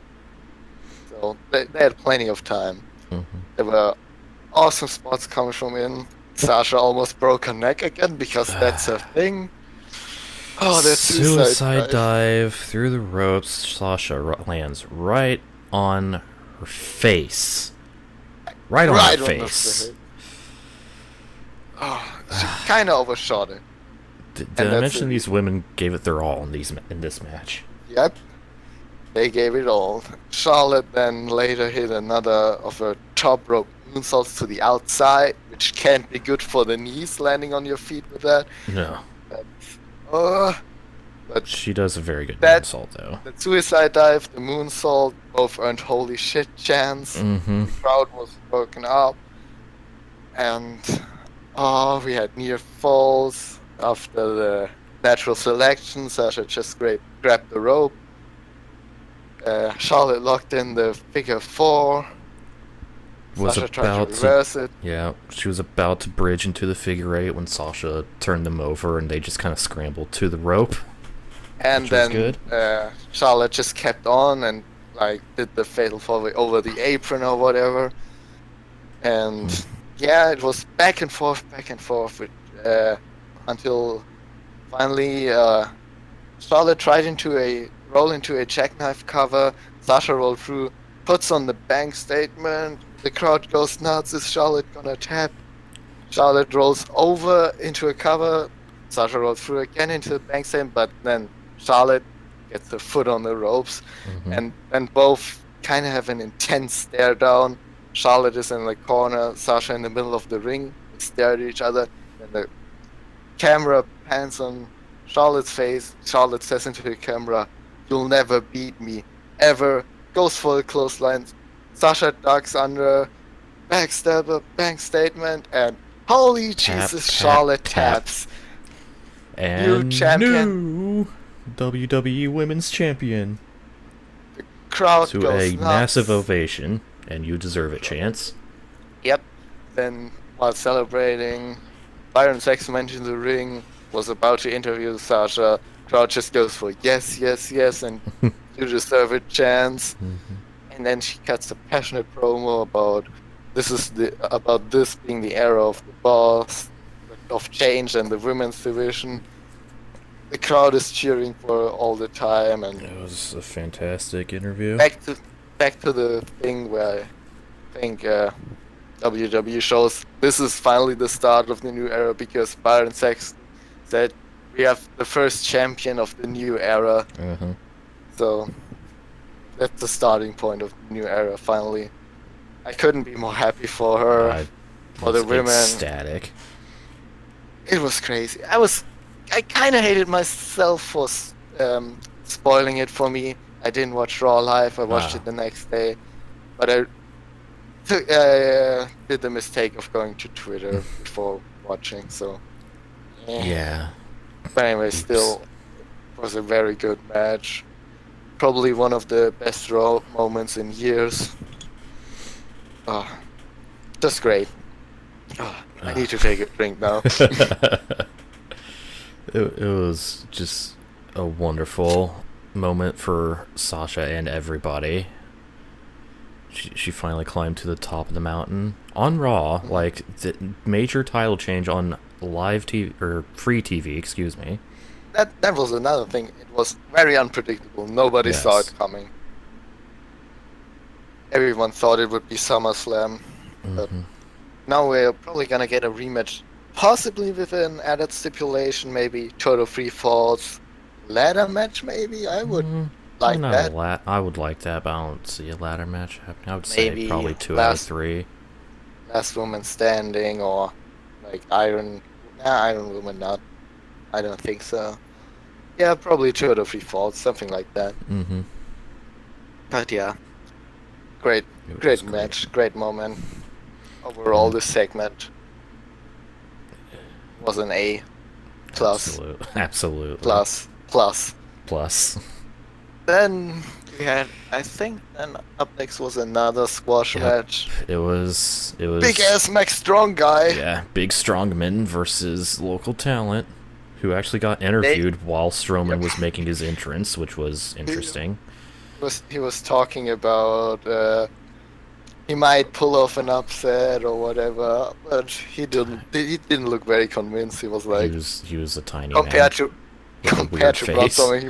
So they had plenty of time. Mhm. There were awesome spots coming from in. Sasha almost broke her neck again because that's her thing. Oh, that suicide dive through the ropes. Sasha lands right on her face. Right on her face. Oh, she kind of overshot it. Did I mention these women gave it their all in this match? Yep. They gave it all. Charlotte then later hit another of her top rope moonsaults to the outside, which can't be good for the knees, landing on your feet with that. No. But she does a very good moonsault, though. The suicide dive, the moonsault, both earned holy shit chants. Mm-hmm. The crowd was broken up. And, we had near falls. After the natural selection, Sasha just grabbed the rope. Charlotte locked in the figure 4. Sasha tried to reverse it. Yeah, she was about to bridge into the figure 8 when Sasha turned them over, and they just kind of scrambled to the rope. And then Charlotte just kept on and like did the fatal fall over the apron or whatever. And yeah, it was back and forth with, until finally Charlotte tried to roll into a jackknife cover. Sasha rolled through, puts on the bank statement. The crowd goes nuts. Is Charlotte gonna tap? Charlotte rolls over into a cover. Sasha rolls through again into the bank statement, but then Charlotte gets her foot on the ropes, and both kind of have an intense stare down. Charlotte is in the corner, Sasha in the middle of the ring. They stare at each other, and the camera pans on Charlotte's face. Charlotte says into the camera, "You'll never beat me, ever." Goes for the clothesline. Sasha ducks under, backstabber, bank statement, and holy Jesus, Charlotte taps. And new champion. New WWE Women's Champion. The crowd to goes a nuts. massive ovation, and you deserve it, Chance. Yep. Then, while celebrating, Byron Saxton went into the ring, was about to interview Sasha. Crowd just goes for yes, yes, yes, and you deserve it, Chance. And then she cuts a passionate promo about this being the era of the boss, of change, and the women's division. The crowd is cheering for all the time, and it was a fantastic interview. Back to the thing where I think WWE shows this is finally the start of the new era, because Byron Saxton said we have the first champion of the new era. So that's the starting point of the new era. Finally, I couldn't be more happy for her, for the women. Ecstatic. It was crazy. I kind of hated myself for spoiling it for me. I didn't watch Raw live. I watched it the next day, but I did the mistake of going to Twitter before watching. So yeah. But anyway, still, it was a very good match. Probably one of the best Raw moments in years. Just great. I need to take a drink now. It was just a wonderful moment for Sasha and everybody. She finally climbed to the top of the mountain on Raw, like the major title change on live TV or free TV, excuse me. That was another thing. It was very unpredictable. Nobody saw it coming. Everyone thought it would be SummerSlam, but now we're probably gonna get a rematch, possibly with an added stipulation, maybe total free falls, ladder match. Maybe I would like that. I would like that, but I don't see a ladder match happening. I would Maybe say probably 2 out of 3. Last woman standing, or like Iron Woman. Not. I don't think so. Yeah, probably 2 out of 3 falls, something like that. But yeah, great match, great moment. Overall, this segment was an A+. Absolutely. Plus. Plus. Then We had, I think, then up next was another squash Yep. match. It was Big ass Max Strong guy. yeah, big strongman versus local talent, who actually got interviewed while Strowman was making his entrance, which was interesting. He was talking about he might pull off an upset or whatever, but he didn't. He didn't look very convinced. He was like He was a tiny compared man to with a compared weird to Braun face. Strowman,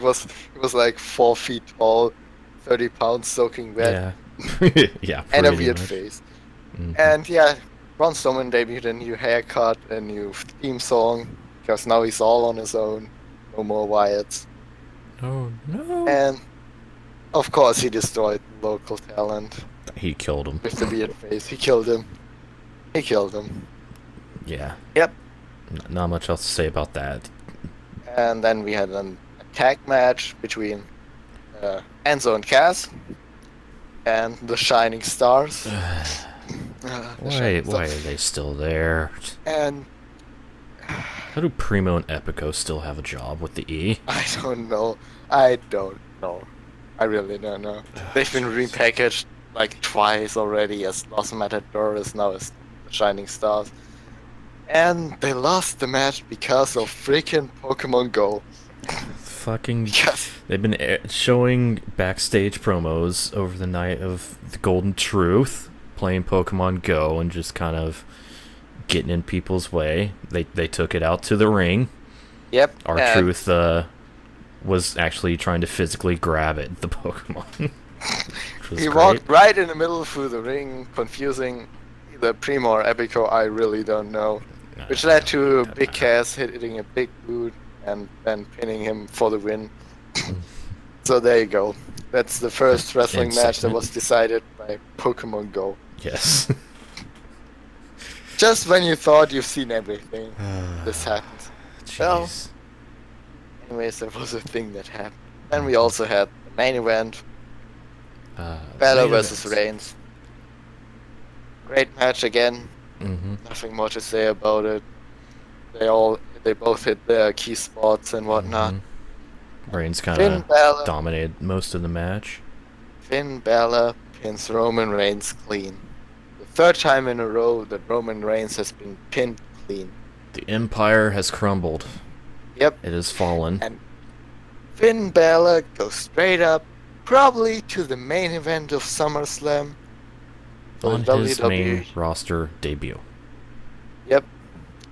he was like 4 feet tall, 30 pounds soaking wet, Yeah, yeah, and a pretty weird much. face. Mhm. And yeah, Braun Strowman debuted a new haircut, a new theme song, because now he's all on his own. No more Wyatts. Oh no! And of course, he destroyed local talent He killed him. with the weird face. He killed him. He killed him. Yeah. Yep. Not much else to say about that. And then we had a tag match between Enzo and Cass and the Shining Stars. Why are they still there? And How do Primo and Epico still have a job with the E? I don't know. I don't know. I really don't know. They've been repackaged like twice already as Los Matadores, now as the Shining Stars. And they lost the match because of freaking Pokemon Go. Fucking. Yes. They've been showing backstage promos over the night of the Golden Truth, playing Pokemon Go and just kind of getting in people's way. They took it out to the ring. Yep. R-Truth was actually trying to physically grab it, the Pokemon. He walked right in the middle through the ring, confusing either Primo or Epico, I really don't know. Which led to Big Cass hitting a big boot and then pinning him for the win. So there you go. That's the first wrestling match that was decided by Pokemon Go. Yes. Just when you thought you've seen everything, this happened. Well, Jeez. anyways, there was a thing that happened. Then we also had the main event, Balor versus Reigns. Great match again. Nothing more to say about it. They both hit their key spots and whatnot. Reigns kind of dominated most of the match. Finn Balor pins Roman Reigns clean. The third time in a row that Roman Reigns has been pinned clean. The Empire has crumbled. Yep. It has fallen. And Finn Balor goes straight up, probably to the main event of SummerSlam. On his main roster debut. Yep.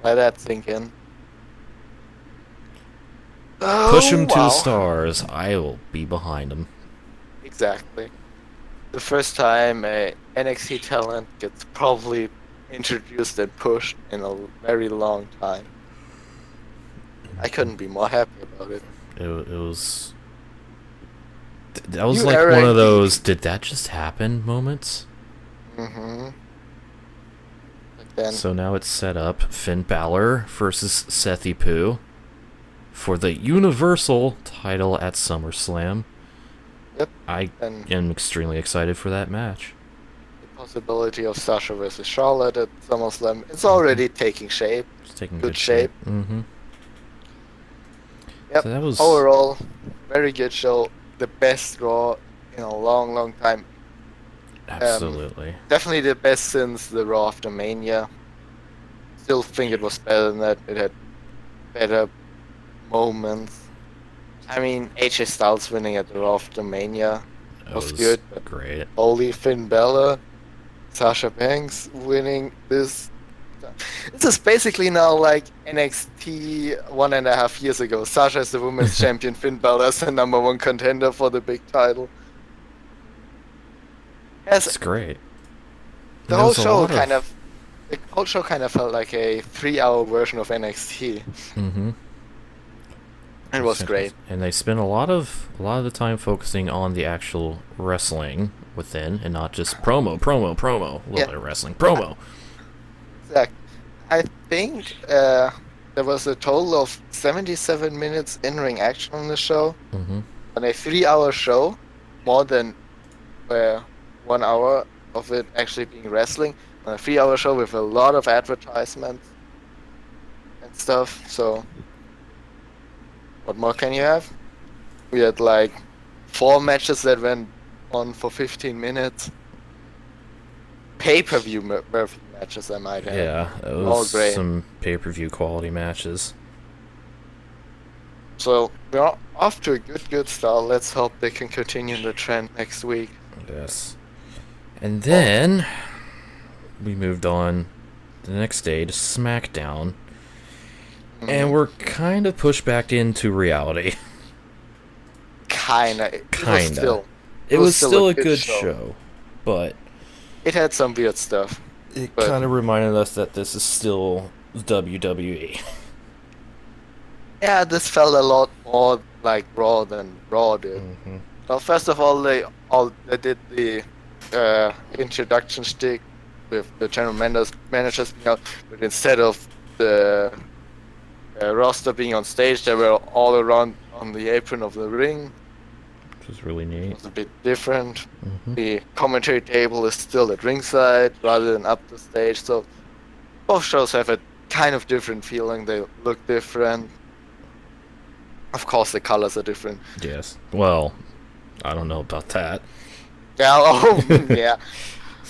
Let that sink in. Push him to the stars. I will be behind him. Exactly. The first time a NXT talent gets probably introduced and pushed in a very long time. I couldn't be more happy about it. It was... That was like one of those, did that just happen moments? So now it's set up Finn Balor versus Sethy Poo for the Universal title at SummerSlam. Yep. I am extremely excited for that match. The possibility of Sasha versus Charlotte at SummerSlam, it's already taking shape. It's taking good shape. Yep. So that was overall very good show. The best Raw in a long, long time. Absolutely. Definitely the best since the Raw after Mania. Still think it was better than that. It had better moments. I mean, AJ Styles winning at the Raw after Mania was good. Great. Holy Finn Balor, Sasha Banks winning this. This is basically now like NXT 1.5 years ago. Sasha is the women's champion, Finn Balor is the #1 contender for the big title. That's great. The whole show kind of felt like a 3-hour version of NXT. It was great. And they spent a lot of the time focusing on the actual wrestling within, and not just promo. A little bit of wrestling promo. Exactly. I think there was a total of 77 minutes in-ring action on the show. On a 3-hour show, more than 1 hour of it actually being wrestling. On a 3-hour show with a lot of advertisements and stuff. So, what more can you have? We had like 4 matches that went on for 15 minutes. Pay-per-view worthy matches, I might add. Yeah, it All was great. some pay-per-view quality matches. So we're off to a good start. Let's hope they can continue the trend next week. Yes. And then we moved on the next day to SmackDown. And we're kind of pushed back into reality. Kinda. It was still a good show. But it had some weird stuff. It kind of reminded us that this is still WWE. Yeah, this felt a lot more like Raw than Raw did. Mm-hmm. Well, first of all, they did the introduction stick with the general managers being out, but instead of the roster being on stage, they were all around on the apron of the ring. Which was really neat. It was a bit different. Mm-hmm. The commentary table is still at ringside rather than up the stage, so both shows have a kind of different feeling. They look different. Of course, the colors are different. Yes. Well, I don't know about that. Yeah, yeah.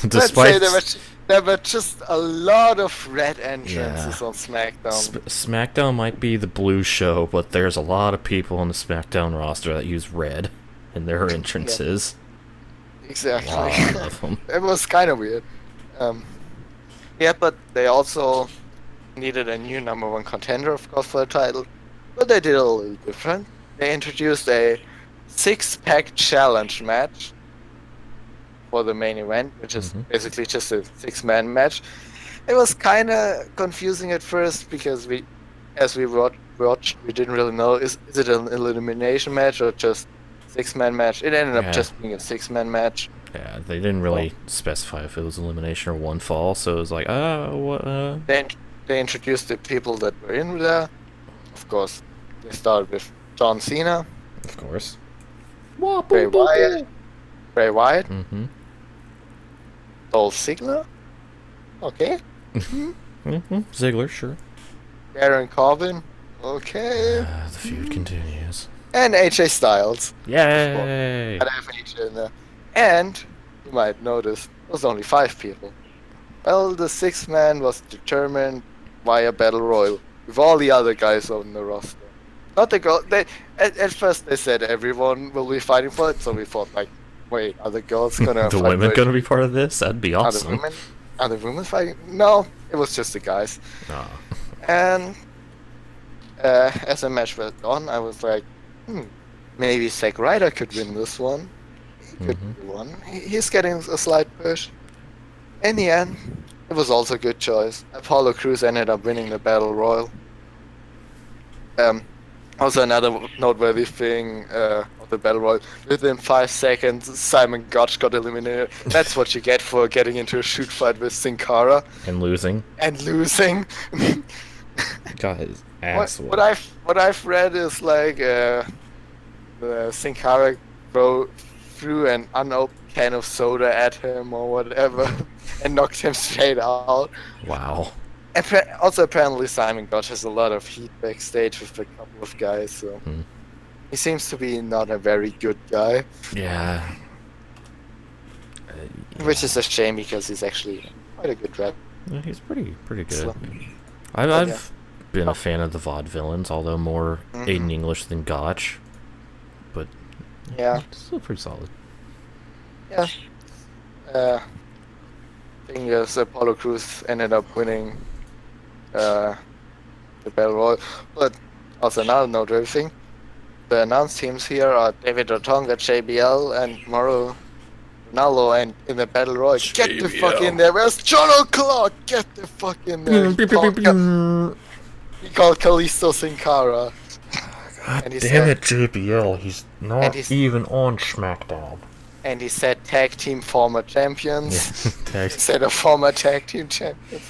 Despite Let's say there were just a lot of red entrances on SmackDown. SmackDown might be the blue show, but there's a lot of people on the SmackDown roster that use red in their entrances. Yeah. Exactly. A lot of them. It was kind of weird. Yeah, but they also needed a new #1 contender, of course, for the title. But they did a little different. They introduced a 6-pack challenge match for the main event, which is basically just a 6-man match. It was kind of confusing at first because as we watched, we didn't really know, is it an elimination match or just 6-man match? It ended up just being a 6-man match. Yeah, they didn't really specify if it was elimination or one fall, so it was like, what? They introduced the people that were in there. Of course, they started with John Cena. Of course. Bray Wyatt. Mm-hmm. Dolph Ziggler. Okay. Ziggler, sure. Baron Corbin. Okay. The feud continues. And AJ Styles. Yay! I'd have AJ in there. And, you might notice, there was only 5 people. Well, the 6th man was determined via Battle Royal, with all the other guys on the roster. Not the girl. At first they said everyone will be fighting for it, so we thought like, wait, are the girls gonna? The women gonna be part of this? That'd be awesome. Are the women fighting? No, it was just the guys. Oh. And as the match went on, I was like, maybe Zack Ryder could win this one. He could be one. He's getting a slight push. In the end, it was also a good choice. Apollo Crews ended up winning the Battle Royal. Also another noteworthy thing of the Battle Royal, within 5 seconds Simon Gotch got eliminated. That's what you get for getting into a shoot fight with Sin Cara. And losing. Got his ass what I've read is like Sin Cara threw an unopened can of soda at him or whatever and knocked him straight out. Wow. Also, apparently Simon Gotch has a lot of heat backstage with a couple of guys, so he seems to be not a very good guy. Yeah. Which is a shame because he's actually quite a good rep. Yeah, he's pretty good. So, I've been a fan of the vaudevillains, although more Aiden English than Gotch. But yeah, still pretty solid. Yeah. Thing is, Apollo Crews ended up winning the Battle Royal. But also another noteworthy thing, the announced teams here are David Otunga, JBL, and Mauro Ronaldo, and in the Battle Royal, get the fuck in there. Where's John O'Clock? Get the fuck in there. He called Kalisto Sin Cara. God damn it, JBL. He's not even on SmackDown. And he said tag team former champions. Yeah, instead of former tag team champions.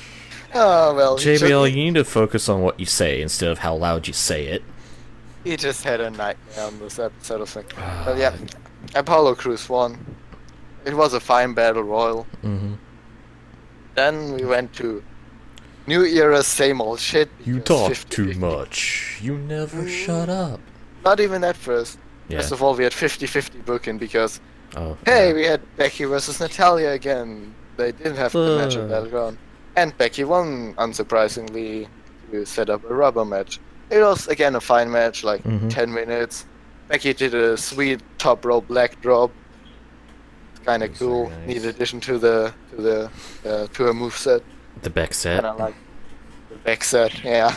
Oh, well. JBL, you need to focus on what you say instead of how loud you say it. He just had a nightmare on this episode of thing. But yeah, Apollo Crews won. It was a fine battle royal. Then we went to New Era, same old shit. You talk too much. You never shut up. Not even at first. Yeah. First of all, we had 50-50 booking because, Oh. hey, Yeah. we had Becky versus Natalia again. They didn't have the match at Battleground. And Becky won, unsurprisingly, to set up a rubber match. It was, again, a fine match, like 10 minutes. Becky did a sweet top rope leg drop. Kind of cool, nice. neat addition to her moveset. The Beck set. Kind of like the back set, yeah.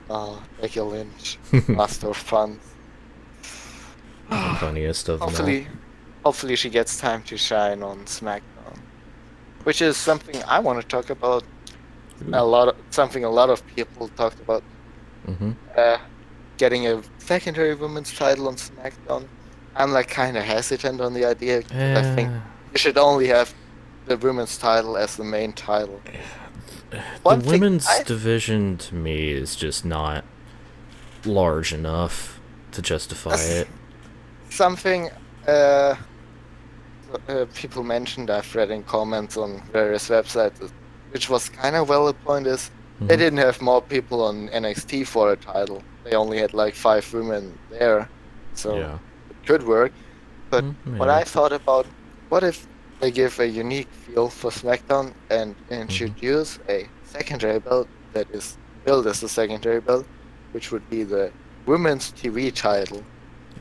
Oh, Becky Lynch, master of puns. The funniest of them all. Hopefully she gets time to shine on SmackDown, which is something I want to talk about. Something a lot of people talked about. Getting a secondary women's title on SmackDown. I'm like kind of hesitant on the idea. I think you should only have the women's title as the main title. The women's division to me is just not large enough to justify it. Something people mentioned, I've read in comments on various websites, which was kind of well point is they didn't have more people on NXT for a title. They only had like 5 women there, so it could work. But what I thought about, what if they give a unique feel for SmackDown and introduce a secondary belt that is billed as a secondary belt, which would be the women's TV title.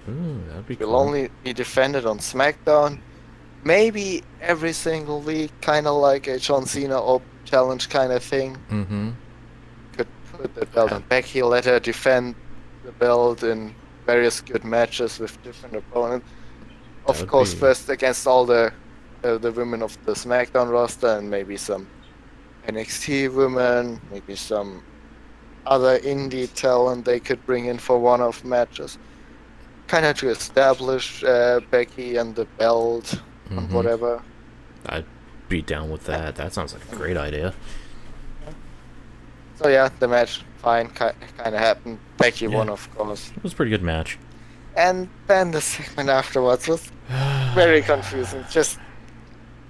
That'd be cool. Will only be defended on SmackDown, maybe every single week, kind of like a John Cena Open Challenge kind of thing. Could put the belt on Becky, let her defend the belt in various good matches with different opponents. Of course, first against all the women of the SmackDown roster and maybe some NXT women, maybe some other indie talent they could bring in for one-off matches. Kind of to establish Becky and the belt and whatever. I'd be down with that. That sounds like a great idea. So yeah, the match, fine, kind of happened. Becky won, of course. It was a pretty good match. And then the segment afterwards was very confusing. Just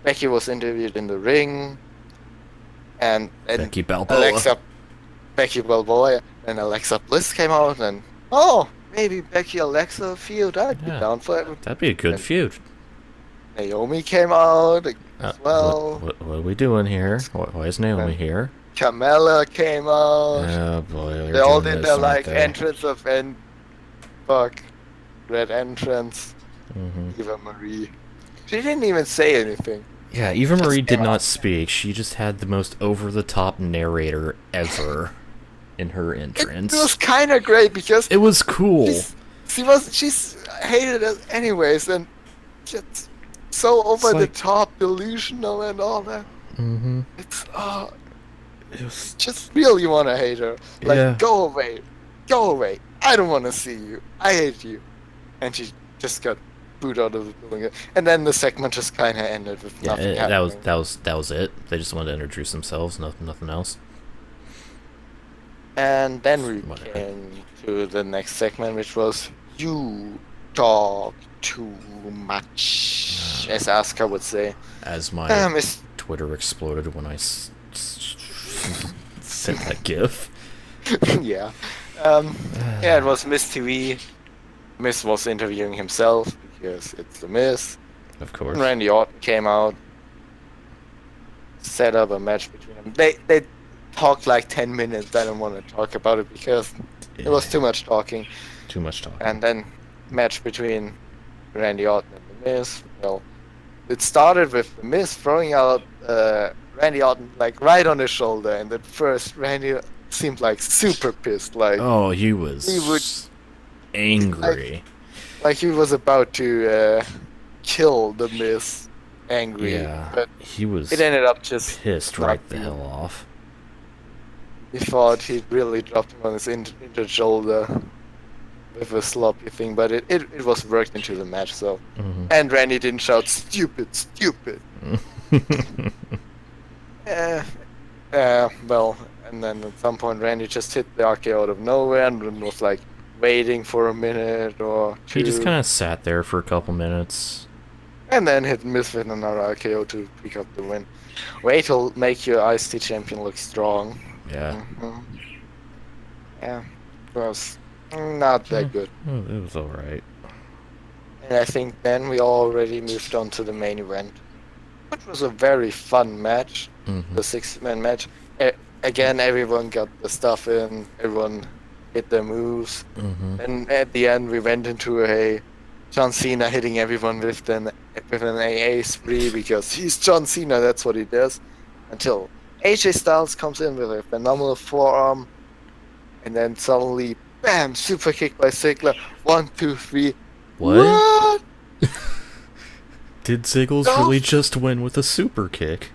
Becky was interviewed in the ring, and Becky Balboa. Becky Balboa, and Alexa Bliss came out, and maybe Becky Alexa feud. I'd be down for it. That'd be a good feud. Naomi came out as well. What are we doing here? Why is Naomi here? Carmella came out. Oh boy, they all did their entrance of red entrance. Eva Marie. She didn't even say anything. Yeah, Eva Marie did not speak. She just had the most over-the-top narrator ever in her entrance. It was kind of great because it was cool. She's hated us anyways, and just so over the top, delusional, and all that. It's just really want to hate her. Like, go away. I don't want to see you. I hate you. And she just got booed out of the building. And then the segment just kind of ended with nothing happening. That was it. They just wanted to introduce themselves, nothing else. And then we came to the next segment, which was You Talk Too Much, as Asuka would say. As my Twitter exploded when I sent that GIF. Yeah. It was Miz TV. Miz was interviewing himself because it's the Miz. Of course. Randy Orton came out, set up a match between them. They talked like 10 minutes. I don't want to talk about it because it was too much talking. Too much talking. And then match between Randy Orton and the Miz. Well, it started with the Miz throwing out Randy Orton like right on his shoulder, and at first Randy seemed like super pissed. Like he was angry. Like he was about to kill the Miz. Angry. Yeah, but he was. It ended up just pissed right the hell off. He thought he'd really dropped him on his injured shoulder with a sloppy thing, but it was worked into the match. So, and Randy didn't shout stupid. Well, and then at some point Randy just hit the RKO out of nowhere and was like waiting for a minute or two. He just kind of sat there for a couple minutes. And then hit Miz with another RKO to pick up the win. Wait till make your IST champion look strong. Yeah. Yeah. It was not that good. It was alright. And I think then we already moved on to the main event, which was a very fun match, Mm-hmm. the six-man match. Again, everyone got the stuff in, everyone hit their moves. Mm-hmm. And at the end, we went into a John Cena hitting everyone with an AA spree because he's John Cena, that's what he does. Until AJ Styles comes in with a phenomenal forearm, and then suddenly, bam, super kick by Ziggler. 1, 2, 3. What? Did Ziggles Dolph- really just win with a super kick?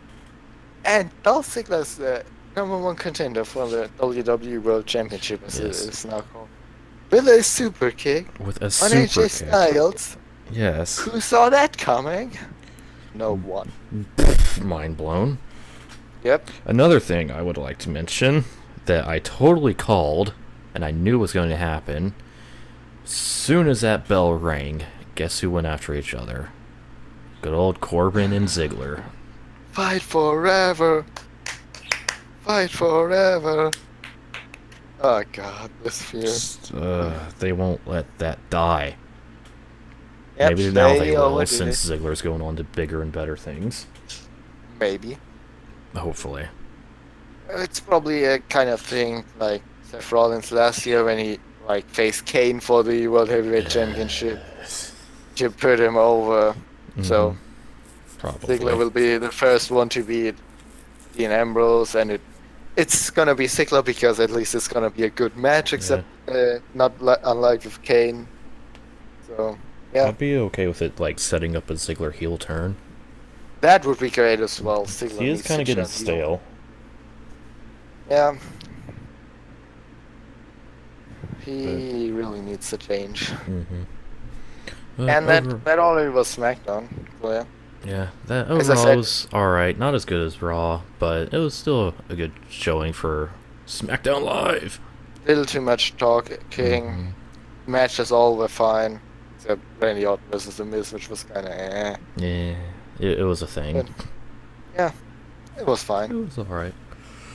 And Dolph Ziggler's the #1 contender for the WWE World Championship, as Yes. it is now called. With a super kick With a on super AJ kick. Styles. Yes. Who saw that coming? No one. Mind blown. Yep. Another thing I would like to mention that I totally called and I knew was going to happen. Soon as that bell rang, guess who went after each other? Good old Corbin and Ziggler. Fight forever. Fight forever. Oh god, this fear. They won't let that die. Yep, Maybe now they will, already since Ziggler's going on to bigger and better things. Maybe. Hopefully. It's probably a kind of thing like Seth Rollins last year when he faced Kane for the World Heavyweight Championship. To put him over. So Probably. Ziggler will be the first one to beat Dean Ambrose, and it's gonna be Ziggler because at least it's gonna be a good match, except unlike with Kane. So yeah, I'd be okay with it, like, setting up a Ziggler heel turn. that would be great as well. Ziggler He is needs kind to of getting turn heel. stale. Yeah. He really needs to change. And that already was SmackDown. So yeah. Yeah, that As I overall said- was alright. Not as good as Raw, but it was still a good showing for SmackDown Live. Little too much talking. Matches all were fine, except Randy Orton versus The Miz, which was kind of Yeah, it was a thing. Good. Yeah, it was fine. It was alright.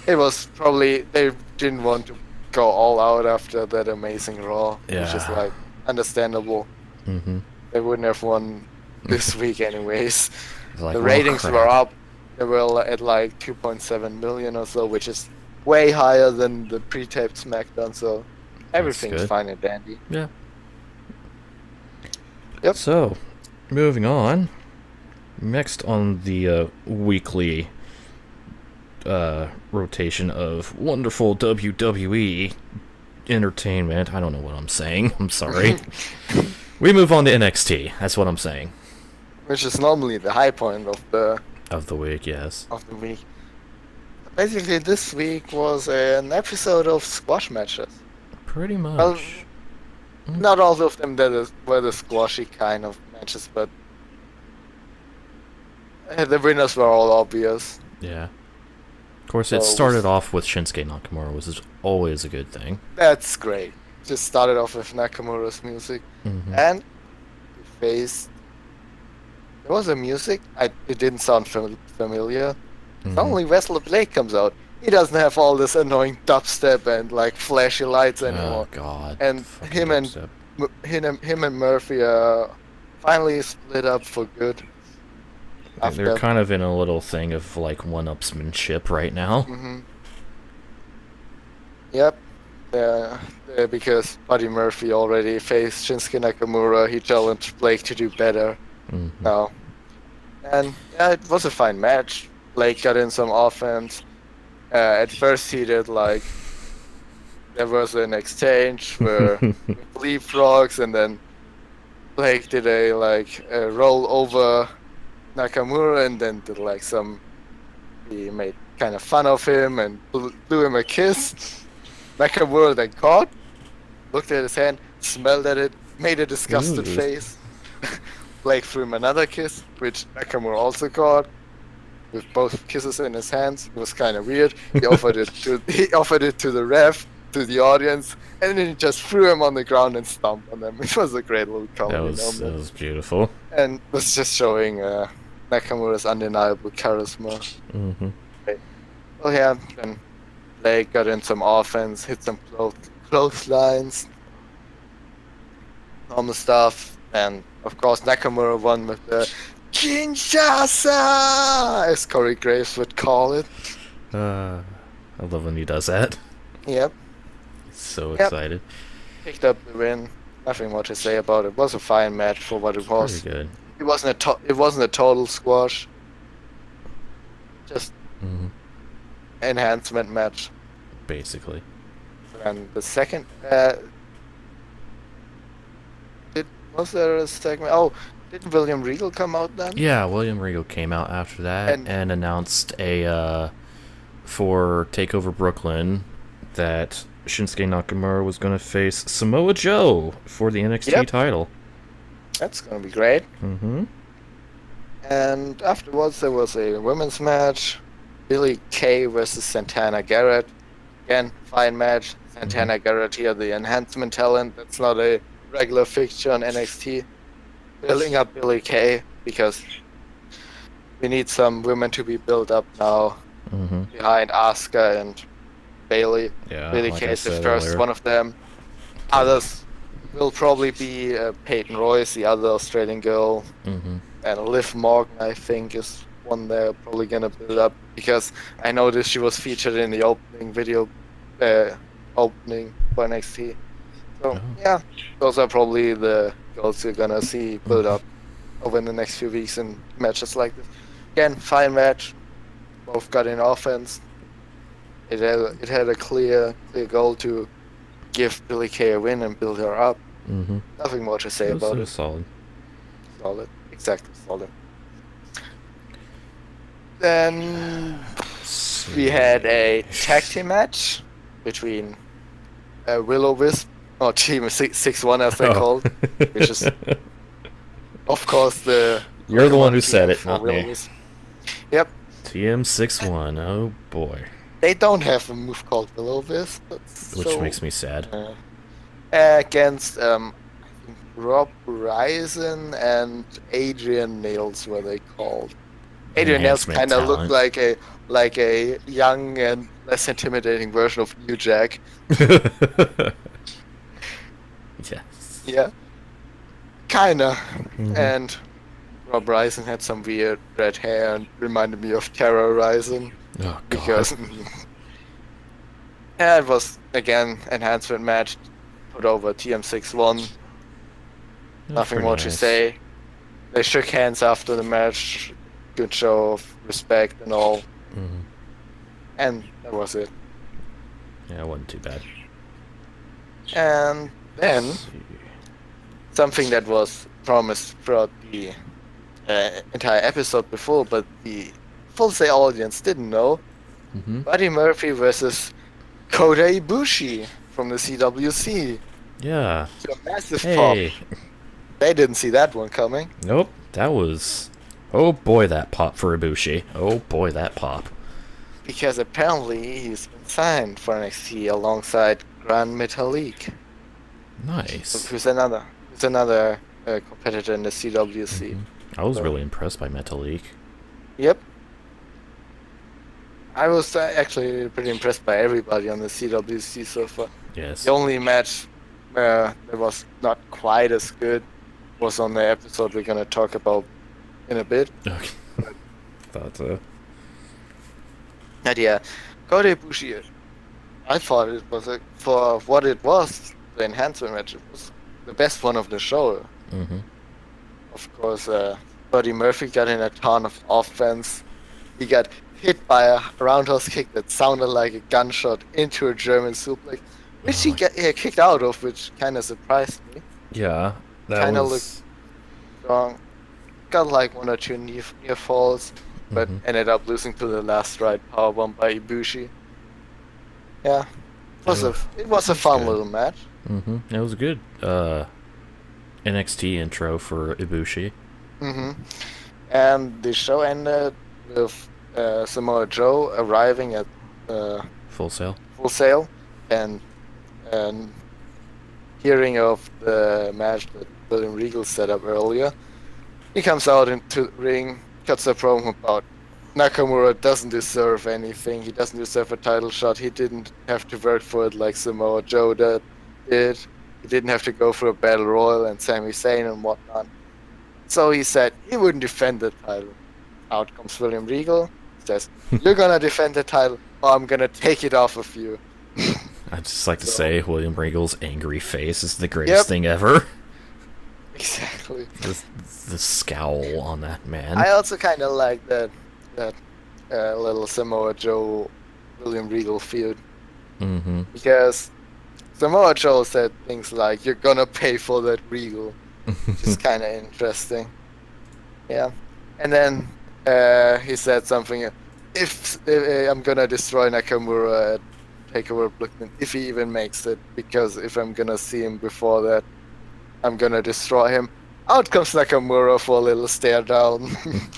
It was probably they didn't want to go all out after that amazing Raw, which is Yeah. understandable. Mm-hmm. They wouldn't have won this week anyways. Like, The well, ratings crap. were up. They were at 2.7 million or so, which is way higher than the pre-taped SmackDown. So everything's good. fine and dandy. Yeah. Yep. So, moving on. Next on the weekly rotation of wonderful WWE entertainment. I don't know what I'm saying. I'm sorry. We move on to NXT. That's what I'm saying. Which is normally the high point of the Week, yes. week. Basically, this week was an episode of squash matches. Pretty much. Well, not all of them were the squashy kind of matches, but the winners were all obvious. Yeah. Of course, it So started off with Shinsuke Nakamura, which is always a good thing. That's great. Just started off with Nakamura's music, and we faced. There was a music. It didn't sound familiar. Suddenly, Wesley Blake comes out. He doesn't have all this annoying dubstep and flashy lights anymore. Oh God. And Fucking him and dubstep. him and Murphy finally split up for good. They're kind of in a little thing of one-upsmanship right now. Yep. Because Buddy Murphy already faced Shinsuke Nakamura. He challenged Blake to do better. now. And yeah, it was a fine match. Blake got in some offense. At first he did there was an exchange where leapfrogs, and then Blake did a roll over Nakamura, and then did he made kind of fun of him and blew him a kiss. Nakamura then caught, looked at his hand, smelled at it, made a disgusted Ooh. face. Blake threw him another kiss, which Nakamura also caught, with both kisses in his hands. It was kind of weird. He offered it to the ref, to the audience, and then he just threw him on the ground and stomped on them. It was a great little comedy That moment, was beautiful. and was just showing Nakamura's undeniable charisma. Mm-hmm. Well, yeah, then Blake got in some offense, hit some clotheslines, normal stuff. And of course, Nakamura won with the Kinshasa, as Corey Graves would call it. I love when he does that. Yep. So Yep. excited. Picked up the win. Nothing more to say about it. It was a fine match for what it was. Pretty good. It wasn't a total squash. Just enhancement match. Basically. And the second, was there a segment? Oh, didn't William Regal come out then? Yeah, William Regal came out after that and announced for TakeOver Brooklyn that Shinsuke Nakamura was going to face Samoa Joe for the NXT title. That's going to be great. Mm-hmm. And afterwards there was a women's match. Billie Kay versus Santana Garrett. Again, fine match. Santana Garrett here, the enhancement talent. That's not a regular fixture on NXT. Building up Billie Kay because we need some women to be built up now behind Asuka and Bailey. Yeah, Billie like Kay I is the said first earlier. one of them. Others will probably be Peyton Royce, the other Australian girl, and Liv Morgan, I think, is one they're probably gonna build up because I noticed she was featured in the opening video, opening for NXT. So yeah, those are probably the girls you're gonna see build up over the next few weeks in matches like this. Again, fine match. Both got in offense. It had a clear goal to give Billie Kay a win and build her up. Nothing more to say about it. Solid. Solid. Exactly, solid. Then we had a tag team match between Will-O-Wisp, or Team 6-1 as they're called, which is, of course, the... You're the one who said it, not me. Will-O-Wisp. Yep. TM61, oh boy. They don't have a move called Will-O-Wisp. Which makes me sad. Against I think Rob Ryzen and Adrian Nails were they called. Adrian Nails kind of looked like a young and less intimidating version of New Jack. Yes. Yeah. Kinda. And Rob Ryzen had some weird red hair and reminded me of Terror Ryzen. Oh, God. Because yeah, it was again enhancement match, put over TM61. Nothing more to say. They shook hands after the match. Good show of respect and all. And that was it. Yeah, it wasn't too bad. And then something that was promised throughout the entire episode before, but the Full Sail audience didn't know. Buddy Murphy versus Kota Ibushi from the CWC. Yeah. To a massive pop. They didn't see that one coming. Nope. That was... Oh boy, that pop for Ibushi. Oh boy, that pop. Because apparently he's been signed for NXT alongside Gran Metalik. Nice. Who's another competitor in the CWC. I was really impressed by Metalik. Yep. I was actually pretty impressed by everybody on the CWC so far. Yes. The only match that was not quite as good was on the episode we're gonna talk about in a bit. Okay. Thought so. And yeah, Kota Ibushi, I thought it was for what it was, the enhancement match, it was the best one of the show. Of course, Buddy Murphy got in a ton of offense. He got hit by a roundhouse kick that sounded like a gunshot into a German suplex, which he kicked out of, which kind of surprised me. Yeah, that kind of was... looked strong. Got like one or two near falls, but ended up losing to the last right powerbomb by Ibushi. Yeah, it was a fun little match. It was a good NXT intro for Ibushi. And the show ended with Samoa Joe arriving at Full Sail. and hearing of the match that William Regal set up earlier. He comes out into the ring, cuts a promo about Nakamura doesn't deserve anything. He doesn't deserve a title shot. He didn't have to work for it like Samoa Joe did. he didn't have to go for a battle royal and Sami Zayn and whatnot. So he said he wouldn't defend the title. Out comes William Regal, says, "You're gonna defend the title, or I'm gonna take it off of you." I'd just like to say William Regal's angry face is the greatest thing ever. Exactly. The scowl on that man. I also kind of like that little Samoa Joe William Regal feud. Mm-hmm. Because Samoa Joe said things like, "You're gonna pay for that Regal," which is kind of interesting. Yeah. And then he said something, if I'm gonna destroy Nakamura at TakeOver Brooklyn, if he even makes it, because if I'm gonna see him before that, I'm gonna destroy him. Out comes Nakamura for a little stare down.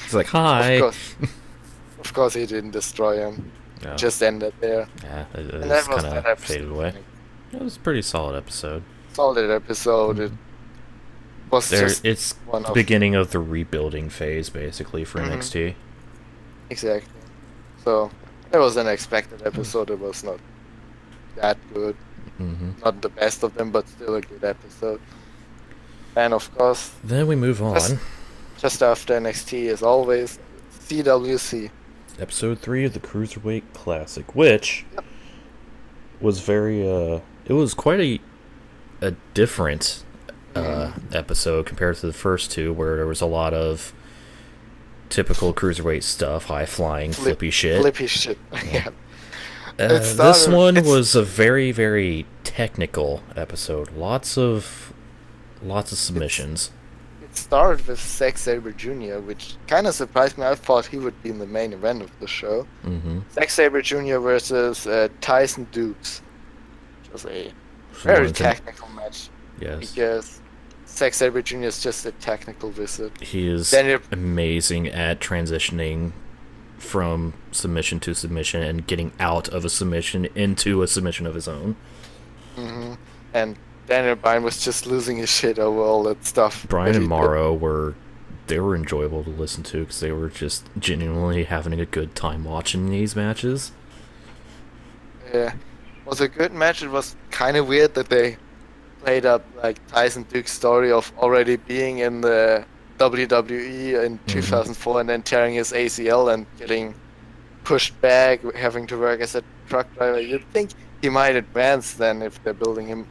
He's like, "Hi." Of course he didn't destroy him. No. Just ended there. Yeah, it And that was kind that of faded away. It was a pretty solid episode. Solid episode. It was just it's one the of... beginning of the rebuilding phase, basically, for Mhm. NXT. Exactly. So, it was an expected episode. It was not that good. Mm-hmm. Not the best of them, but still a good episode. And of course, Then we move on. just after NXT, as always, CWC. Episode 3 of the Cruiserweight Classic, which was very, it was quite a different episode compared to the first two, where there was a lot of typical Cruiserweight stuff, high-flying, flippy shit. Flippy shit, yeah. This one was a very, very technical episode. Lots of submissions. It started with Zack Sabre Jr., which kind of surprised me. I thought he would be in the main event of the show. Mm-hmm. Zack Sabre Jr. versus Tyson Dukes, which was a very technical match. Yes. Because Zack Sabre Jr. is just a technical wizard. He is Then amazing at transitioning from submission to submission and getting out of a submission into a submission of his own. Mm-hmm. And Daniel Bryan was just losing his shit over all that stuff. Bryan and Morrow were enjoyable to listen to because they were just genuinely having a good time watching these matches. Yeah, it was a good match. It was kind of weird that they played up like Tyson Duke's story of already being in the WWE in 2004 and then tearing his ACL and getting pushed back, having to work as a truck driver. You'd think he might advance then if they're building him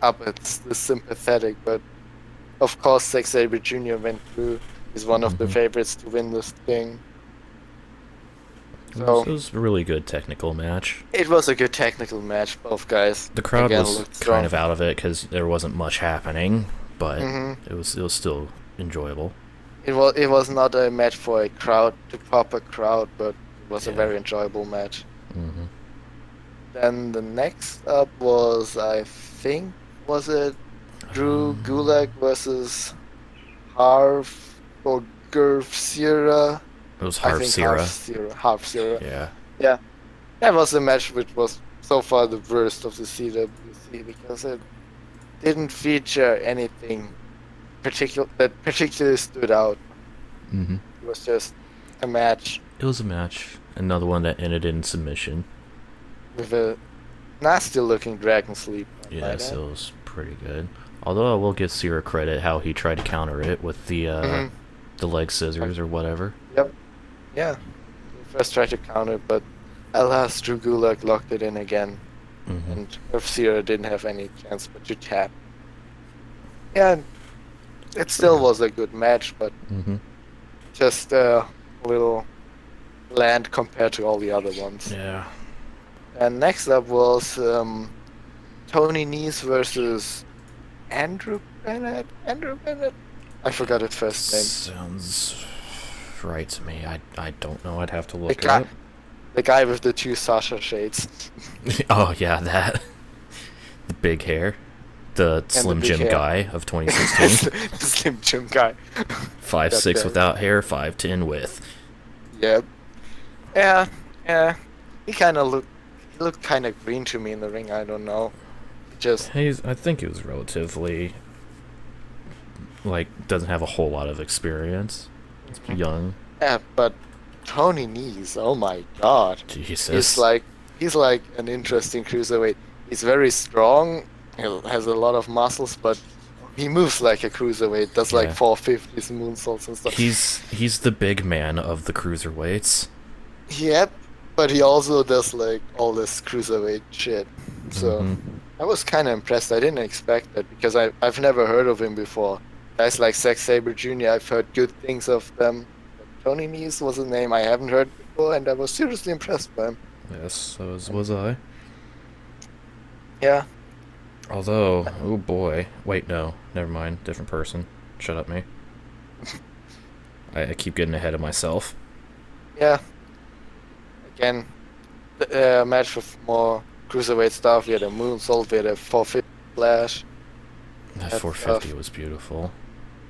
up. It's this sympathetic, but of course Zack Sabre Jr. went through. He's one of the favorites to win this thing. So it was a really good technical match. it was a good technical match. Both guys. The crowd again was looked strong. kind of out of it because there wasn't much happening, but Mhm. it was still enjoyable. It was not a match for a crowd to pop a crowd, but it was a Yeah. very enjoyable match. Mm-hmm. Then the next up was, I think, was it Drew Gulak versus Harv or Gurv Sierra? It was I Harv think Sierra. Harv Sierra. Yeah. Yeah, that was a match which was so far the worst of the CWC because it didn't feature anything that particularly stood out. Mm-hmm. It was just a match It was a match. Another one that ended in submission. with a nasty-looking dragon sleep. Yes, it was pretty good. Although I will give Sierra credit how he tried to counter it with the leg scissors or whatever. Yep. Yeah. He first tried to counter, but alas, Drew Gulak locked it in again, Mm-hmm. and Sierra didn't have any chance but to tap. Yeah, it still was a good match, but Mm-hmm. just a little bland compared to all the other ones. Yeah. And next up was Tony Nese versus Andrew Bennett. Andrew Bennett? I forgot his first name. Sounds right to me. I don't know. I'd have to The look it guy, up. the guy with the two Sasha shades. Oh yeah, that. The big hair. The Slim big Jim hair. guy of 2016. The Slim Jim guy. 5'6" That without hair, 5'10" with. Yep. Yeah. He looked kind of green to me in the ring. I don't know. Just I think he was relatively doesn't have a whole lot of experience. He's young. yeah, but Tony Nese, oh my god. Jesus. He's like an interesting cruiserweight. He's very strong He has a lot of muscles, but he moves like a cruiserweight. Does like Yeah. 450s, moonsaults and stuff. He's the big man of the cruiserweights. Yep, but he also does like all this cruiserweight shit. So Hmm. I was kind of impressed. I didn't expect that because I've never heard of him before. Guys like Zack Sabre Jr. I've heard good things of them. But Tony Nese was a name I haven't heard before, and I was seriously impressed by him. Yes, so was I. Yeah. Although, oh boy. Wait, no. Never mind. Different person. Shut up, me. I keep getting ahead of myself. Yeah. Again, the match with more cruiserweight stuff. We had a moonsault, we had a 450 flash. That That 450 stuff. was beautiful.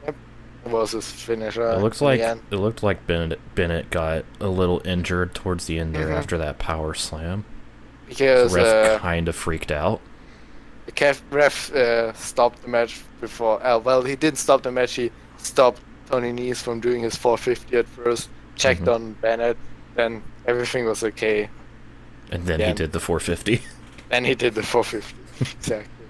It was his finisher. It looks in like the end. Bennett got a little injured towards the end there Mhm. after that power slam. The Because ref kind of freaked out. the ref stopped the match before. Well, he didn't stop the match. He stopped Tony Nese from doing his 450 at first. Checked Mhm. on Bennett. Then everything was okay. And then he Yeah. did the 450. Then he did the 450. Exactly.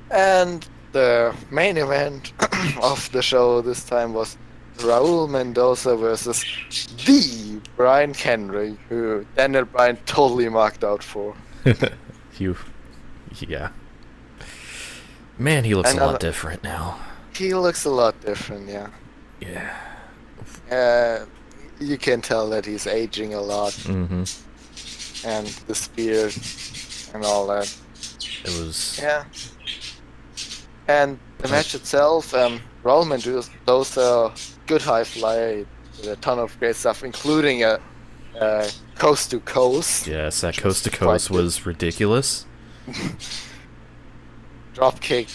And the main event of the show this time was Raul Mendoza versus the Brian Kendrick, who Daniel Bryan totally marked out for. You, yeah. Man, he looks a Another- lot different now. He looks a lot different, yeah. Yeah. You can tell that he's aging a lot, Mm-hmm. and the spear and all that. It was. Yeah. And the match itself, Raul Mendoza, good high flyer, with a ton of great stuff, including a coast to coast Yes, that Which coast to was coast quite good. was ridiculous. drop kick,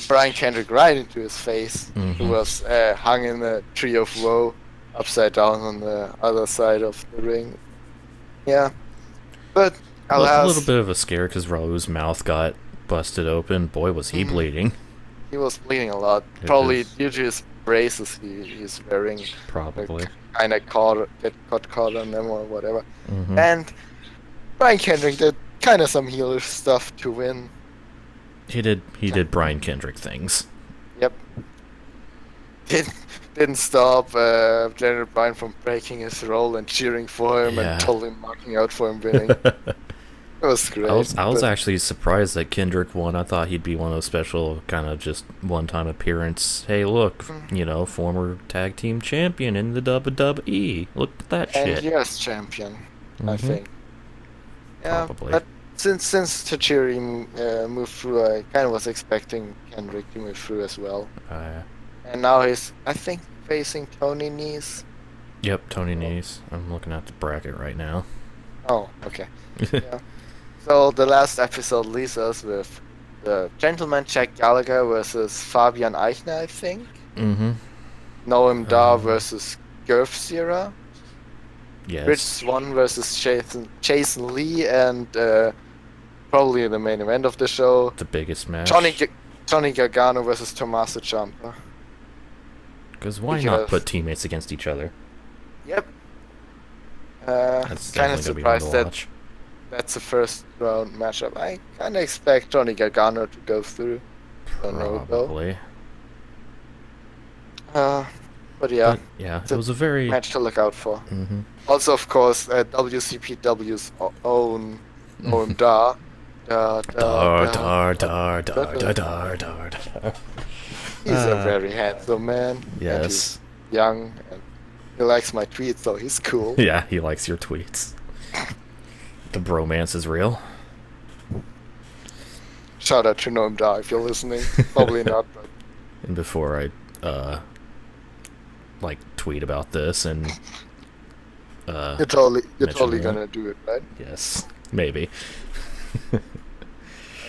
Brian Kendrick right into his face, who Mhm. was hung in the tree of woe, upside down on the other side of the ring. Yeah, but A alas, little bit of a scare because Raul's mouth got busted open. Boy, was he Mhm. bleeding. he was bleeding a lot, It probably is- due to his braces he's wearing. Probably. Kind of got caught on them or whatever. Hmm. And Brian Kendrick did kind of some healer stuff to win. He did Brian Kendrick things. Yep. Didn't stop Daniel Bryan from breaking his role and cheering for him Yeah. and totally marking out for him winning. It was great. I was but- actually surprised that Kendrick won. I thought he'd be one of those special kind of just one-time appearance. Hey, look, Mhm. former tag team champion in the WWE. Look at that and shit. US champion, I Mhm. think. Yeah, Probably. but since Tajiri moved through, I kind of was expecting Kendrick to move through as well. And now he's, I think, facing Tony Nese. Yep, Tony Nese. I'm looking at the bracket right now. Oh, okay. Yeah. So the last episode leaves us with the Gentleman Jack Gallagher versus Fabian Eichner, I think. Mm-hmm. Noam Dar Um, versus Girth Sierra. Yes. Rich Swann versus Jason Lee, and probably the main event of the show, The biggest match. Johnny Gargano versus Tommaso Ciampa. Because why not because- put teammates against each other? Yep. That's Kind of definitely gonna be fun surprised to that watch. that's the first round matchup. I kind of expect Johnny Gargano to go through. Don't know, though. Probably. But yeah, But, yeah, it's it a was a very. match to look out for. Hmm. Also, of course, WCPW's own Noam Dar. Dar, dar, dar, dar, dar, dar, dar, dar. He's a very handsome man. And he's Yes. young, and he likes my tweets, so he's cool. Yeah, he likes your tweets. The bromance is real. Shout out to Noam Dar if you're listening. Probably not, but And before I, tweet about this and, you're totally mention that. gonna do it, right? yes, maybe.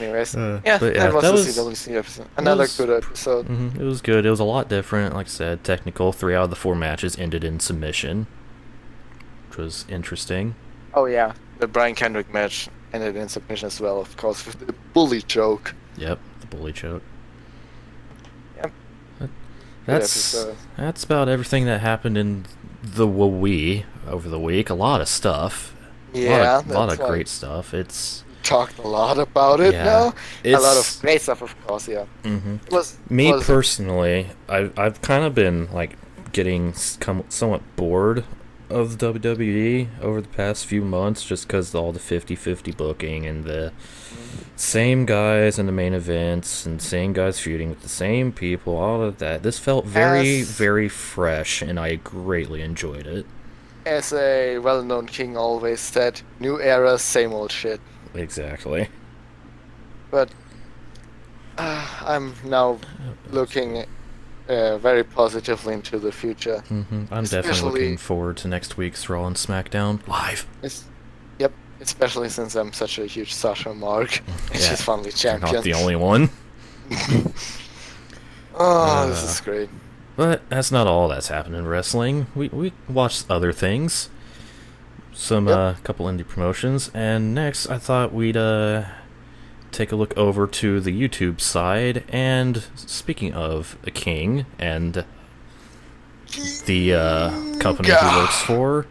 Anyways, But that was that the was CWC episode. Another was- good episode. It was good. It was a lot different. Like I said, technical. 3 out of the 4 matches ended in submission, which was interesting. Oh yeah, the Brian Kendrick match ended in submission as well, of course, with the bully choke. Yep, the bully choke. Yep. That's episode. that's about everything that happened in the WoWee over the week. A lot of stuff. Yeah, a lot that's of like great stuff. It's talked a lot about it Yeah, now. A lot of it's great stuff, of course. Yeah, hmm it me was personally. I've kind of been like getting somewhat bored of the WWE over the past few months, just because all the 50-50 booking and the same guys in the main events and same guys feuding with the same people, all of that. This felt very, as very fresh, and I greatly enjoyed it. as a well-known king always said, new era, same old shit. Exactly. But I'm now looking very positively into the future. I'm definitely looking Especially, forward to next week's Raw and SmackDown live. yep, especially since I'm such a huge Sasha mark, and Yeah, she's finally you're not champion. the only one. Oh, this is great. But that's not all that's happened in wrestling. We watched other things, some Yep. couple indie promotions, and next I thought we'd take a look over to the YouTube side. And speaking of a king and the company he works for,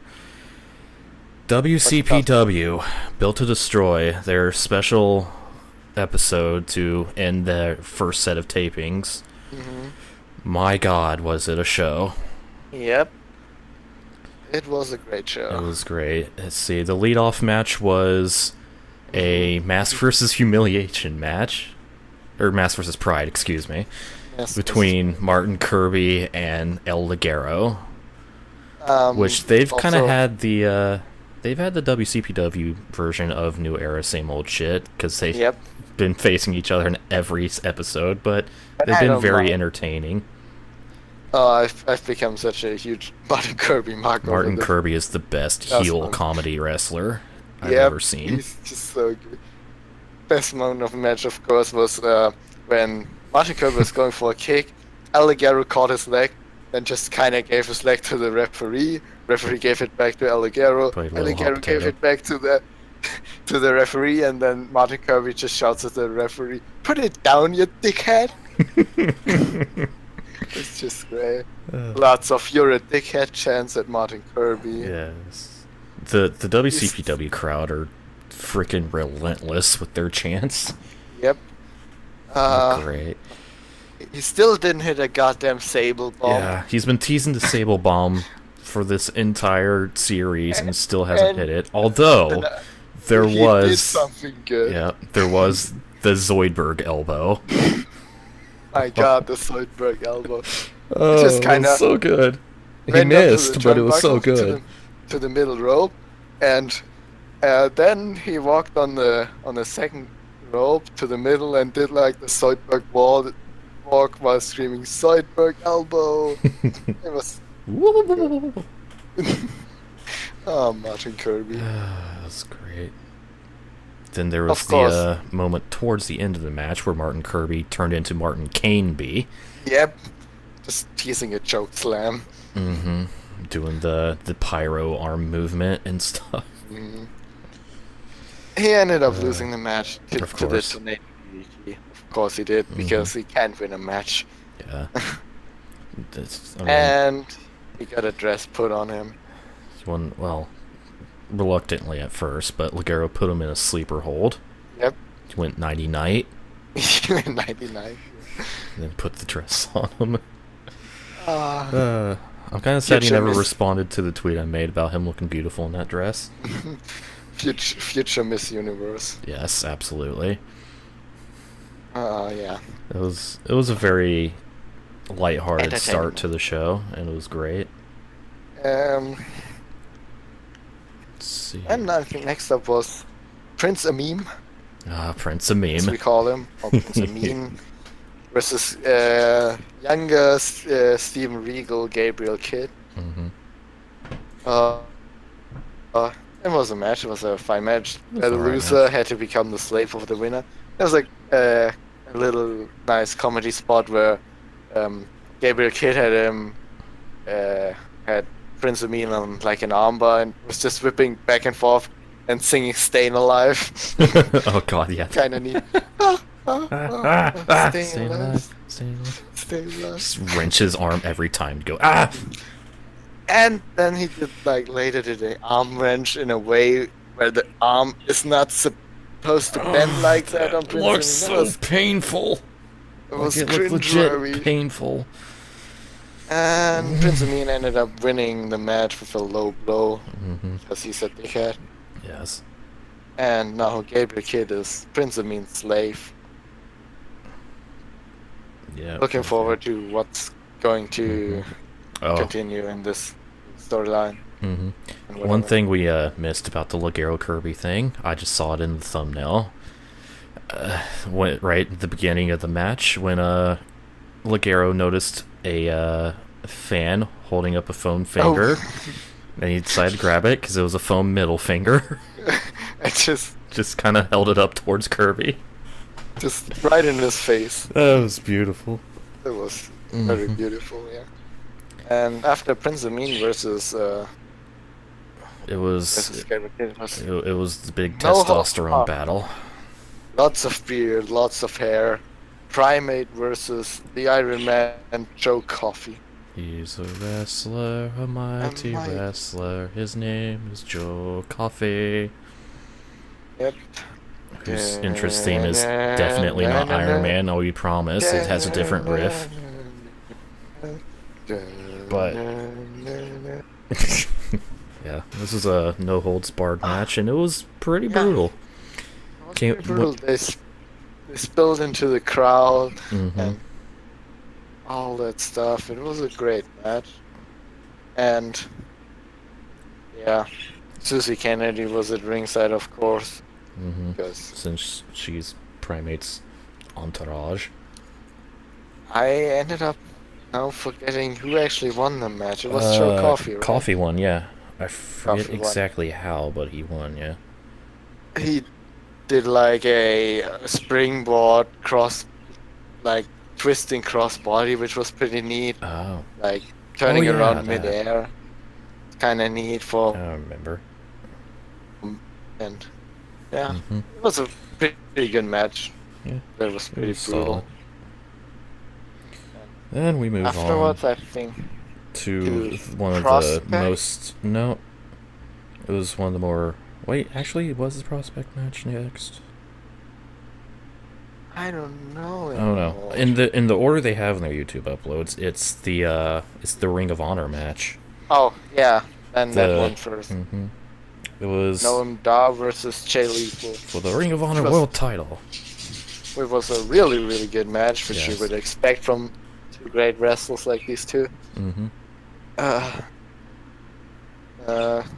WCPW Built to Destroy, their special episode to end their first set of tapings. Hmm. My God, was it a show! Yep. It was a great It show. was great. Let's see. The lead-off match was a Mask versus Humiliation match, or Mask versus Pride, excuse me, Yes, between Martin Kirby and El Ligero, um, which they've kind of also- had the they've had the WCPW version of New Era, same old shit, because they've Yep. been facing each other in every episode, but they've I been don't very mind. entertaining. I've become such a huge Martin Kirby mark over Martin the. Kirby is the best That's heel fun. comedy wrestler I've Yep, ever seen. he's just so good. Best moment of the match, of course, was when Martin Kirby was going for a kick. El Ligero caught his leg, then just kind of gave his leg to the referee. Referee gave it back to El Ligero. Played a El little hot Ligero gave potato. it back to the to the referee, and then Martin Kirby just shouts at the referee, "Put it down, you dickhead!" It's just great. Lots of "you're a dickhead" chants at Martin Kirby. Yes. The WCPW crowd are freaking relentless with their chants. Yep. Great. He still didn't hit a goddamn Sable bomb. Yeah, he's been teasing the Sable Bomb for this entire series and still hasn't And- hit it. Although And, there he did was something good. yeah, there was the Zoidberg elbow. My God, the Zoidberg elbow. Oh, Just kinda so good. He Went up to the missed, but it was so turnbuckle good. to the middle rope, and then he walked on the second rope to the middle and did like the Zoidberg walk while screaming Zoidberg elbow. It was oh, Martin Kirby. That's great. Then there was Of course. the moment towards the end of the match where Martin Kirby turned into Martin Caneby. Yep, just teasing a choke slam. Mm-hmm. Doing the pyro arm movement and stuff. Mhm. He ended up losing the match to of the course. TNA Impact. Of course he did, because he can't win a match. Yeah. I mean, And he got a dress put on him. one, well, reluctantly at first, but Ligero put him in a sleeper hold. Yep. He went nighty night, 99. and then put the dress on him. Ah, I'm kind of sad he Future never Miss- responded to the tweet I made about him looking beautiful in that dress. future Miss Universe. Yes, absolutely. Yeah. It was a very lighthearted start Entertaining. to the show, and it was great. Um, Let's see. and I think next up was Prince Ameem, Prince of as we Meme. call him, or Prince Ameem, versus younger Steven Regal, Gabriel Kidd. Mm-hmm. It was a match. It was a fine match. was The alright loser had to become the slave of the winner. There was like a little nice comedy spot where Gabriel Kidd had Prince Amin on like an armbar and was just whipping back and forth and singing "Staying Alive." Oh god, yeah. Kind of neat. Staying Staying alive. alive. Staying alive. Staying alive. Just wrench his arm every time to go, ah! And then he did like later did a arm wrench in a way where the arm is not supposed to bend like that on Prince looks Amin. so painful. It was It looked legit cringeworthy. painful. And Prince Amin ended up winning the match with a low blow, Mm-hmm. because he's a dickhead. Yes. And now Gabriel Kidd is Prince Amin's slave. Yeah. Looking forward to what's going to Oh. continue in this storyline. Mm-hmm. and One whatever. thing we missed about the Ligero Kirby thing, I just saw it in the thumbnail. Right at the beginning of the match, when Ligero noticed a fan holding up a foam finger, and he decided to grab it because it was a foam middle finger. I just kind of held it up towards Kirby. right in his face. That was beautiful. It was very beautiful, yeah. And after Prince Amin versus It was Gabriel Kidd, it was the big No testosterone hope. battle. lots of beard, lots of hair. Primate versus the Iron Man and Joe Coffey. He's a wrestler, a mighty wrestler. His name is Joe Coffey. Yep. Whose interest theme is definitely not Iron Man. Oh, we promise. It has a different riff. But yeah, this is a no holds barred match, and it was pretty brutal. Can't- brutal. They spilled into the crowd Mhm. and all that stuff. It was a great match. And yeah, Susie Kennedy was at ringside, of course, Mhm. because Since she's Primate's entourage. I ended up now forgetting who actually won the match. It was Joe Coffey, right? Coffee won, yeah. I forget Coffey won. exactly how, but he won, yeah. He did like a springboard cross, like twisting crossbody, which was pretty neat. Oh, Like turning yeah, around that. midair. Kind of neat for, I remember. and yeah, Mhm. it was a pretty good match. Yeah, That was it pretty was brutal. solid. Then we move Afterwards, on I think to to one of Prospect? the most... No. It was one of the more... Wait, actually, it was the Prospect match next. I don't know. I don't know. In the order they have in their YouTube uploads, it's the Ring of Honor match. Oh yeah, then that The- one first. Mm-hmm. It was Noam Dar versus Jay Lethal. for the Ring of Honor was- World Title. It was a really good match, which you Yes. would expect from two great wrestlers like these two. Mm-hmm.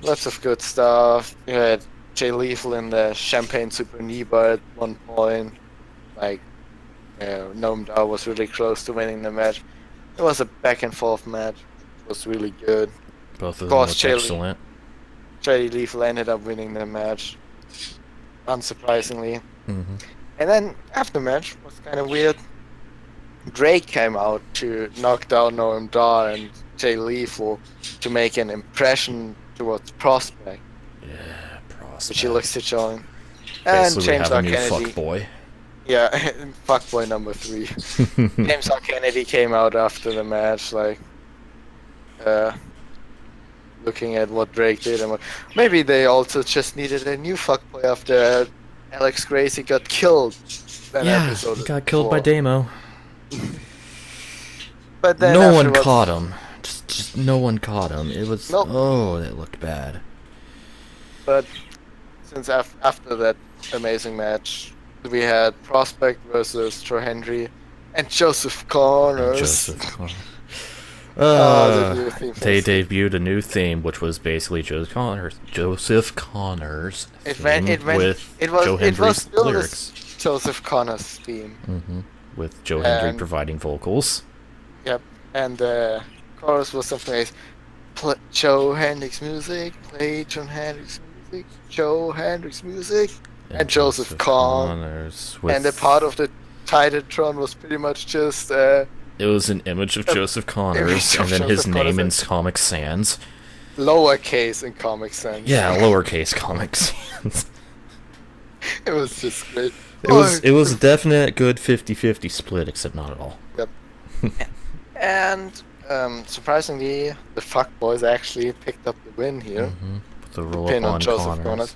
Lots of good stuff. You had Jay Lethal in the Champagne Super Neba at one point. Like, Noam Dar was really close to winning the match. It was a back and forth match. It was really good. Both of them course, looked Jay- excellent. Jay Lethal ended up winning the match, unsurprisingly. Mm-hmm. And then after match was kind of weird. Drake came out to knock down Noam Dar and Jay Lethal to make an impression towards Prospect, Yeah, Prospect. which he looks to join. And Basically, we James have a R. new Kennedy. fuckboy. Yeah, fuckboy number 3. James R. Kennedy came out after the match, like, looking at what Drake did, and maybe they also just needed a new fuckboy after Alex Gracie got killed. That Yeah, episode he got killed by before. Damo. But then No one afterwards- caught him. Just no one caught him. It was Nope. oh, that looked bad. But since after that amazing match, we had Prospect versus Troy Henry and Joseph Connors. Joseph Connors. the new theme They song. debuted a new theme, which was basically Joseph Connors It theme went. It went. with It was. Joe It Hendry's was still lyrics. this Joseph Connors theme. Mm-hmm. With Joe Hendry And- providing vocals. Yep. And the chorus was something like, "Play Joe Hendrix music, play John Hendrix music, Joe Hendrix music," and Joseph Connors. With, and the part of the Titantron was pretty much just. It was an image of Joseph Connors, image of and then his Joseph Connors name in and- Comic Sans. Lowercase in Comic Sans. Yeah, lowercase Comic Sans. It was just great. It was a definite good 50-50 split, except not at all. Yep. And surprisingly, the fuck boys actually picked up the win here. Mm-hmm. The roll Pin up on on Joseph Connors. Connors.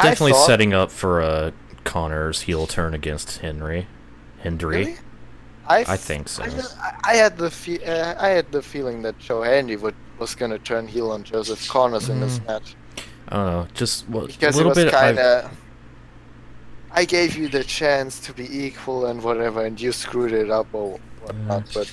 definitely thought, setting up for Connor's heel turn against Henry. really? I think so. I had the feeling that Joe Henry was gonna turn heel on Joseph Connors in this match. I don't know, just a Because it little was bit. kind of, I gave you the chance to be equal and whatever, and you screwed it up or whatnot. But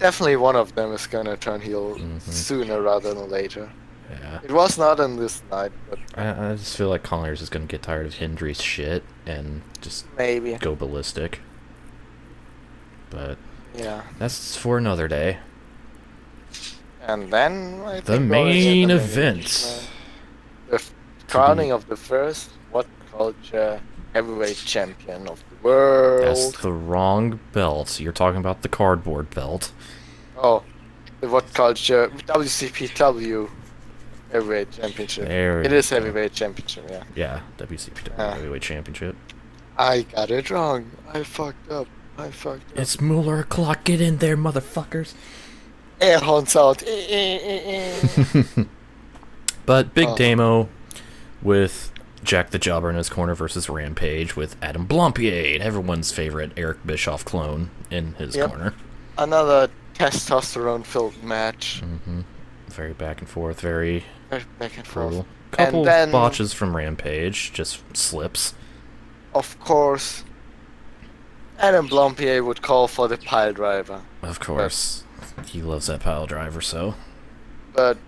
definitely one of them is gonna turn heel sooner rather than later. Yeah. It was not on this night, but I just feel like Connors is gonna get tired of Hendry's shit and just maybe go ballistic. But yeah. that's for another day. And then I think The main event. The crowning of the first What Culture Heavyweight Champion of the world. That's the wrong belt. You're talking about the cardboard belt. Oh, the What Culture WCPW Heavyweight Championship. It is Heavyweight Championship, yeah. Yeah, WCPW Heavyweight Championship. I got it wrong. I fucked up. It's Mueller o'clock. Get in there, motherfuckers. Air horns out. But Big Damo with Jack the Jobber in his corner versus Rampage with Adam Blampied, everyone's favorite Eric Bischoff clone, in his corner. Another testosterone-filled match. Very back and forth, very back and brutal. forth. Couple And then, botches from Rampage, just slips. of course, Adam Blampied would call for the pile driver. Of course. He loves that pile driver, so. But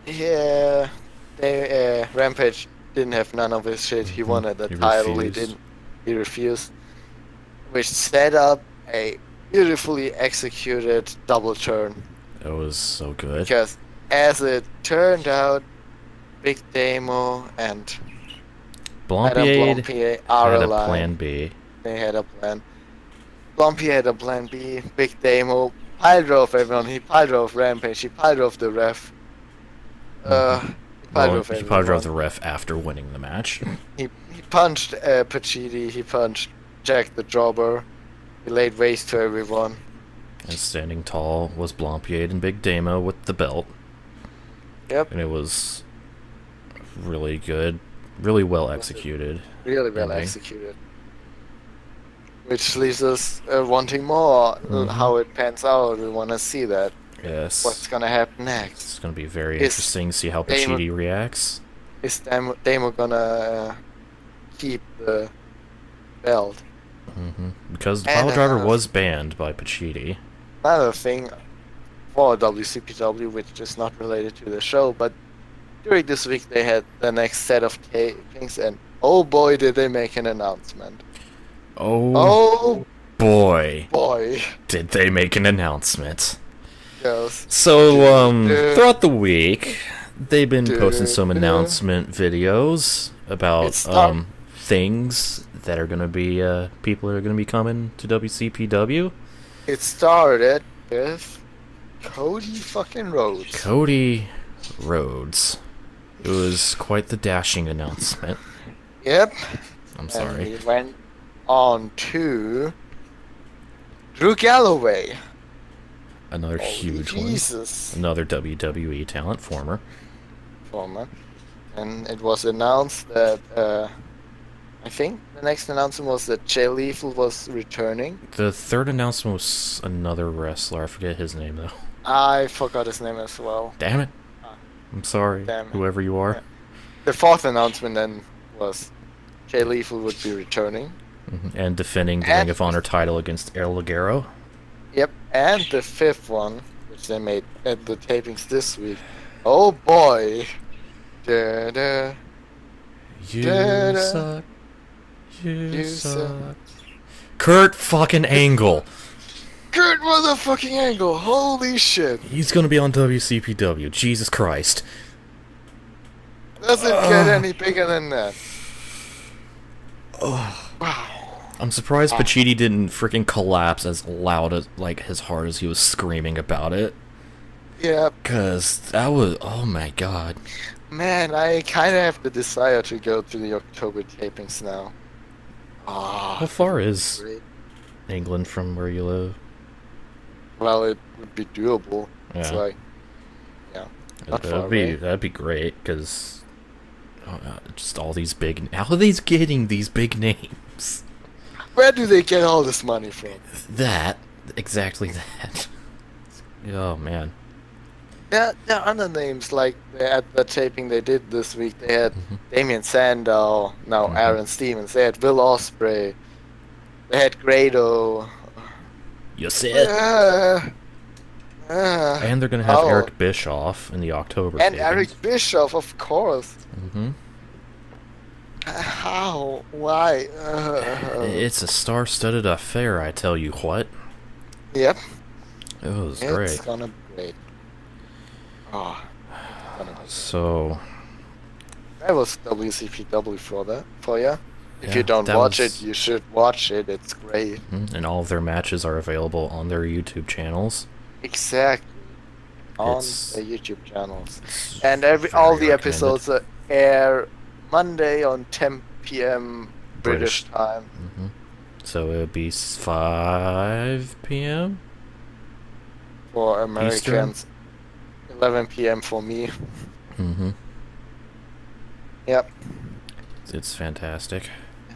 yeah, Rampage didn't have none of his shit. He wanted the title. Refused. He refused, which set up a beautifully executed double turn. It was so good. Because as it turned out, Big Damo and Adam Blampied are had alive. a plan B. They had a plan. Blampied had a plan B. Big Damo pile drove everyone. He pile drove Rampage. He pile drove the ref. He pile drove the ref after winning the match. He punched Pacitti. He punched Jack the Jobber. He laid waste to everyone. And standing tall was Blampied and Big Damo with the belt. Yep. And it was really good. Really well executed. Really well executed. Which leaves us wanting more. How it pans out. We want to see that. Yes. What's gonna happen next? It's gonna be very interesting to see how Pacitti reacts. Is Damo gonna keep the belt? Because the pile driver was banned by Pacitti. Another thing for WCPW, which is not related to the show, but during this week they had the next set of tapings, and oh boy, did they make an announcement. Oh boy. Did they make an announcement. Yes. So, throughout the week, they've been posting some announcement videos about things that are going to be, people that are going to be coming to WCPW. It started with Cody fucking Rhodes. Cody Rhodes. It was quite the dashing announcement. Yep. I'm sorry. And he went on to Drew Galloway. Another huge one. Another WWE talent, former. And it was announced that, I think the next announcement was that Jay Lethal was returning. The third announcement was another wrestler. I forget his name, though. I forgot his name as well. Damn it. I'm sorry, whoever you are. Yeah. The fourth announcement then was Jay Lethal would be returning. And defending the Ring of Honor title against El Ligero. Yep, and the fifth one, which they made at the tapings this week. Oh boy! You suck. You suck. Kurt fucking Angle. Kurt motherfucking Angle. Holy shit. He's gonna be on WCPW. Jesus Christ. Doesn't get any bigger than that. Wow. I'm surprised Pacitti didn't freaking collapse as loud as, as hard as he was screaming about it. Yeah. Cause that was, oh my god. Man, I kinda have the desire to go to the October tapings now. How far is England from where you live? Well, it would be doable. Yeah. It's like, yeah. That'd be great, because Just all these big. How are these getting these big names? Where do they get all this money from? That exactly that. Oh man. There are other names like at the taping they did this week. They had Damian Sandow, now Aaron Stevens. They had Will Ospreay. They had Grado. You said. And they're gonna have Eric Bischoff in the October. And tapings. Eric Bischoff, of course. How? Why? It's a star-studded affair, I tell you what. Yep. It was great. It's gonna be great. Oh, so that was WCPW for you. If yeah, you don't watch it, you should watch it. It's great. And all of their matches are available on their YouTube channels. Exactly. On the YouTube channels. And recommended. all the episodes air Monday on 10 p.m. British time. So it would be 5 p.m. for Americans. Eastern? 11 p.m. for me. Yep. It's fantastic.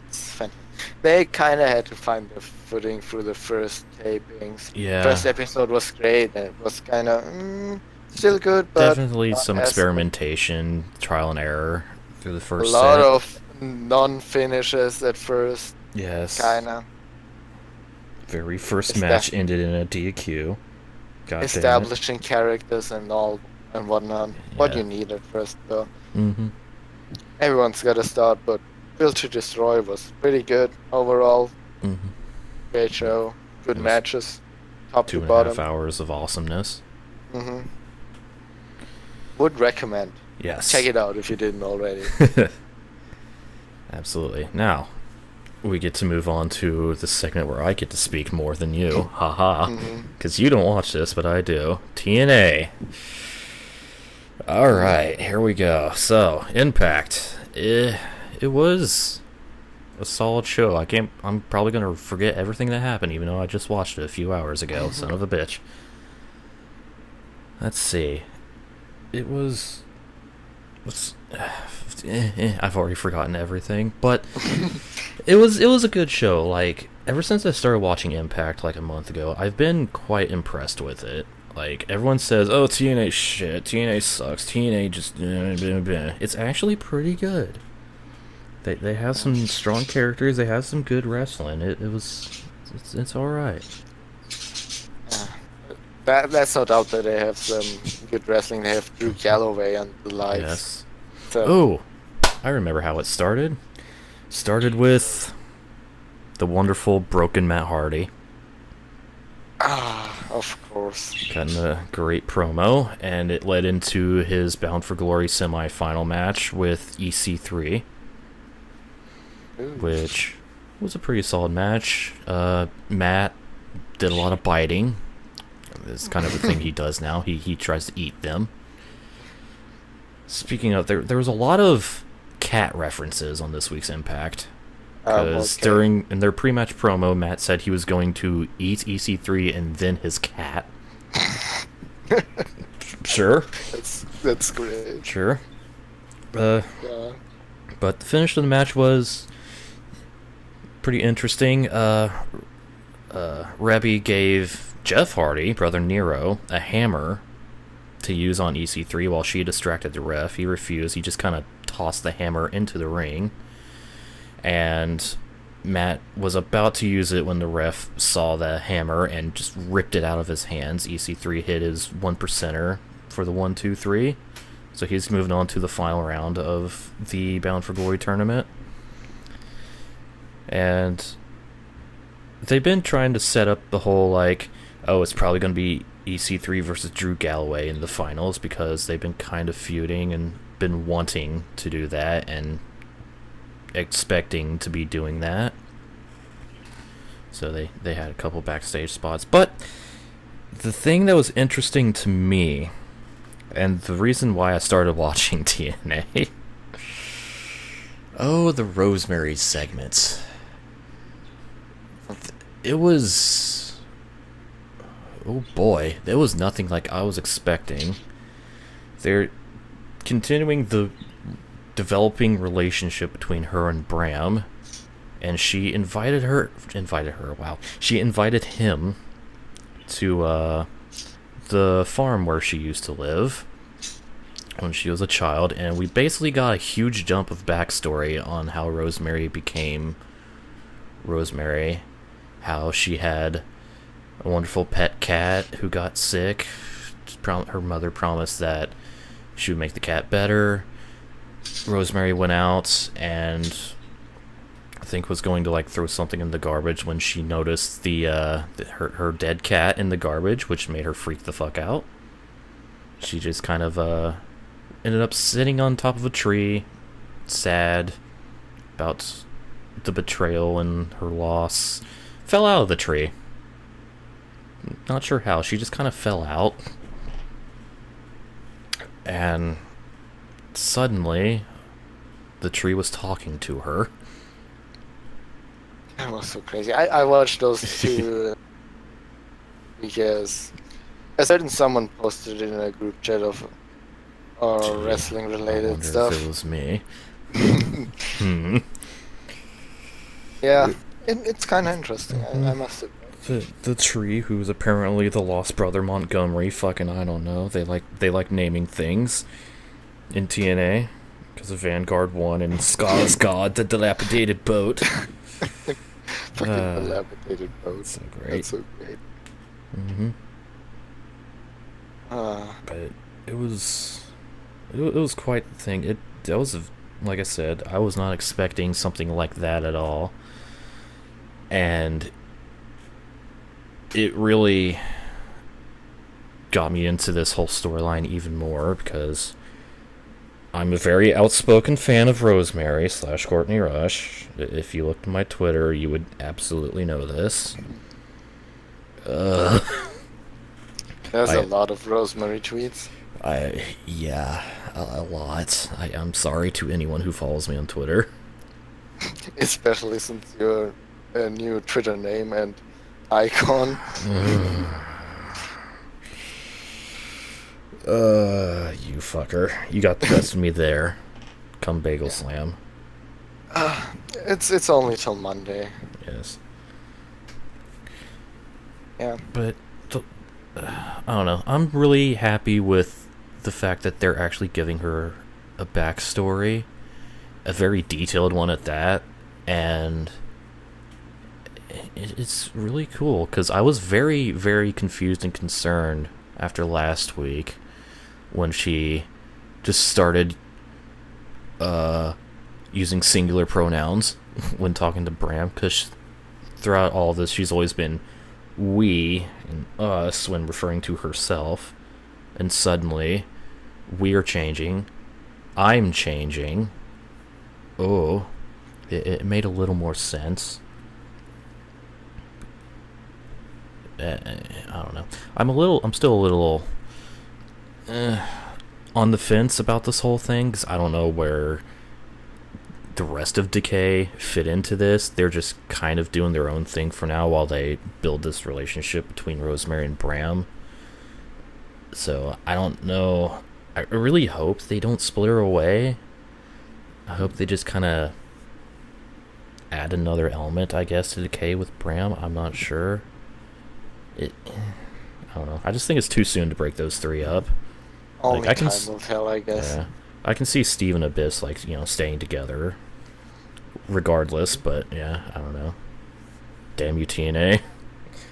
It's fantastic. They kind of had to find their footing through the first tapings. Yeah. First episode was great, and it was kind of still good, but definitely some experimentation, trial and error through the first a lot set. of non-finishes at first. Yes. Kinda. Very first match ended in a DQ. God Establishing characters and all and whatnot. What you need at first, though. Everyone's got to start, but Built to Destroy was pretty good overall. Great show. Good matches. Top to bottom. 2.5 hours of awesomeness. Would recommend. Yes. Check it out if you didn't already. Absolutely. Now, we get to move on to the segment where I get to speak more than you. Haha. Because you don't watch this, but I do. TNA. Alright, here we go. So, Impact. It was a solid show. I'm probably going to forget everything that happened, even though I just watched it a few hours ago. Son of a bitch. Let's see. It was... I've already forgotten everything, but it was a good show. Like, ever since I started watching Impact like a month ago, I've been quite impressed with it. Like, everyone says, oh, TNA shit, TNA sucks, TNA just... It's actually pretty good. They have some strong characters, they have some good wrestling. It's alright. That's no doubt that they have some good wrestling. They have Drew Galloway on the lights. Yes. So. Oh, I remember how it started. Started with the wonderful broken Matt Hardy. Of course. Cutting a great promo, and it led into his Bound for Glory semi-final match with EC3, which was a pretty solid match. Matt did a lot of biting. It's kind of the thing he does now. He tries to eat them. Speaking of, there was a lot of cat references on this week's Impact. Because in their pre-match promo, Matt said he was going to eat EC3 and then his cat. Sure. That's great. Sure. Yeah. But the finish of the match was pretty interesting. Rebby gave Jeff Hardy, brother Nero, a hammer to use on EC3 while she distracted the ref. He refused. He just kind of tossed the hammer into the ring. And Matt was about to use it when the ref saw the hammer and just ripped it out of his hands. EC3 hit his 1%er for the 1-2-3. So he's moving on to the final round of the Bound for Glory tournament. And they've been trying to set up the whole, like, oh, it's probably going to be EC3 versus Drew Galloway in the finals because they've been kind of feuding and been wanting to do that and expecting to be doing that. So they had a couple backstage spots. But the thing that was interesting to me, and the reason why I started watching TNA, the Rosemary segments. It was... oh boy, it was nothing like I was expecting. They're continuing the developing relationship between her and Bram, and she invited him to the farm where she used to live when she was a child, and we basically got a huge jump of backstory on how Rosemary became Rosemary, how she had a wonderful pet cat who got sick. Her mother promised that she would make the cat better. Rosemary went out and I think was going to like throw something in the garbage when she noticed her dead cat in the garbage, which made her freak the fuck out. She just kind of ended up sitting on top of a tree, sad about the betrayal and her loss. Fell out of the tree. Not sure how. She just kind of fell out. And suddenly, the tree was talking to her. That was so crazy. I watched those two because a certain someone posted in a group chat of wrestling related stuff. If it was me. Yeah, it's kind of interesting. I must admit. The tree, who's apparently the lost brother Montgomery, fucking I don't know. They like naming things in TNA because of Vanguard 1 and Scar's God, the dilapidated boat. Fucking dilapidated boat. So great. That's so great. But it was quite the thing. Like I said, I was not expecting something like that at all, and it really got me into this whole storyline even more because I'm a very outspoken fan of Rosemary / Courtney Rush. If you looked at my Twitter, you would absolutely know this. There's a lot of Rosemary tweets. Yeah, a lot. I'm sorry to anyone who follows me on Twitter. Especially since you're a new Twitter name and icon. You fucker. You got the best of me there. Come Bagel Slam. It's only till Monday. Yes. Yeah. But, I don't know. I'm really happy with the fact that they're actually giving her a backstory. A very detailed one at that. And it's really cool, because I was very, very confused and concerned after last week when she just started using singular pronouns when talking to Bram, because throughout all this she's always been we and us when referring to herself, and suddenly we're changing, I'm changing. It made a little more sense. I don't know. I'm still a little on the fence about this whole thing, because I don't know where the rest of Decay fit into this. They're just kind of doing their own thing for now while they build this relationship between Rosemary and Bram. So I don't know. I really hope they don't split her away. I hope they just kind of add another element, I guess, to Decay with Bram. I'm not sure. I don't know. I just think it's too soon to break those three up. Only time will tell, I guess. Yeah, I can see Steve and Abyss, staying together regardless, but yeah, I don't know. Damn you, TNA.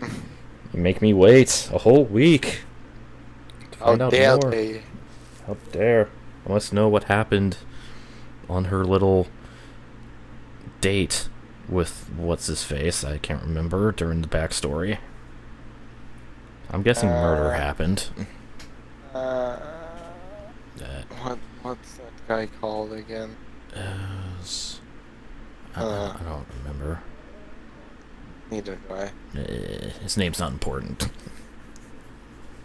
You make me wait a whole week to find out more. How dare. I must know what happened on her little date with what's-his-face, I can't remember, during the backstory. I'm guessing murder happened. What's that guy called again? I don't remember. Neither do I. His name's not important.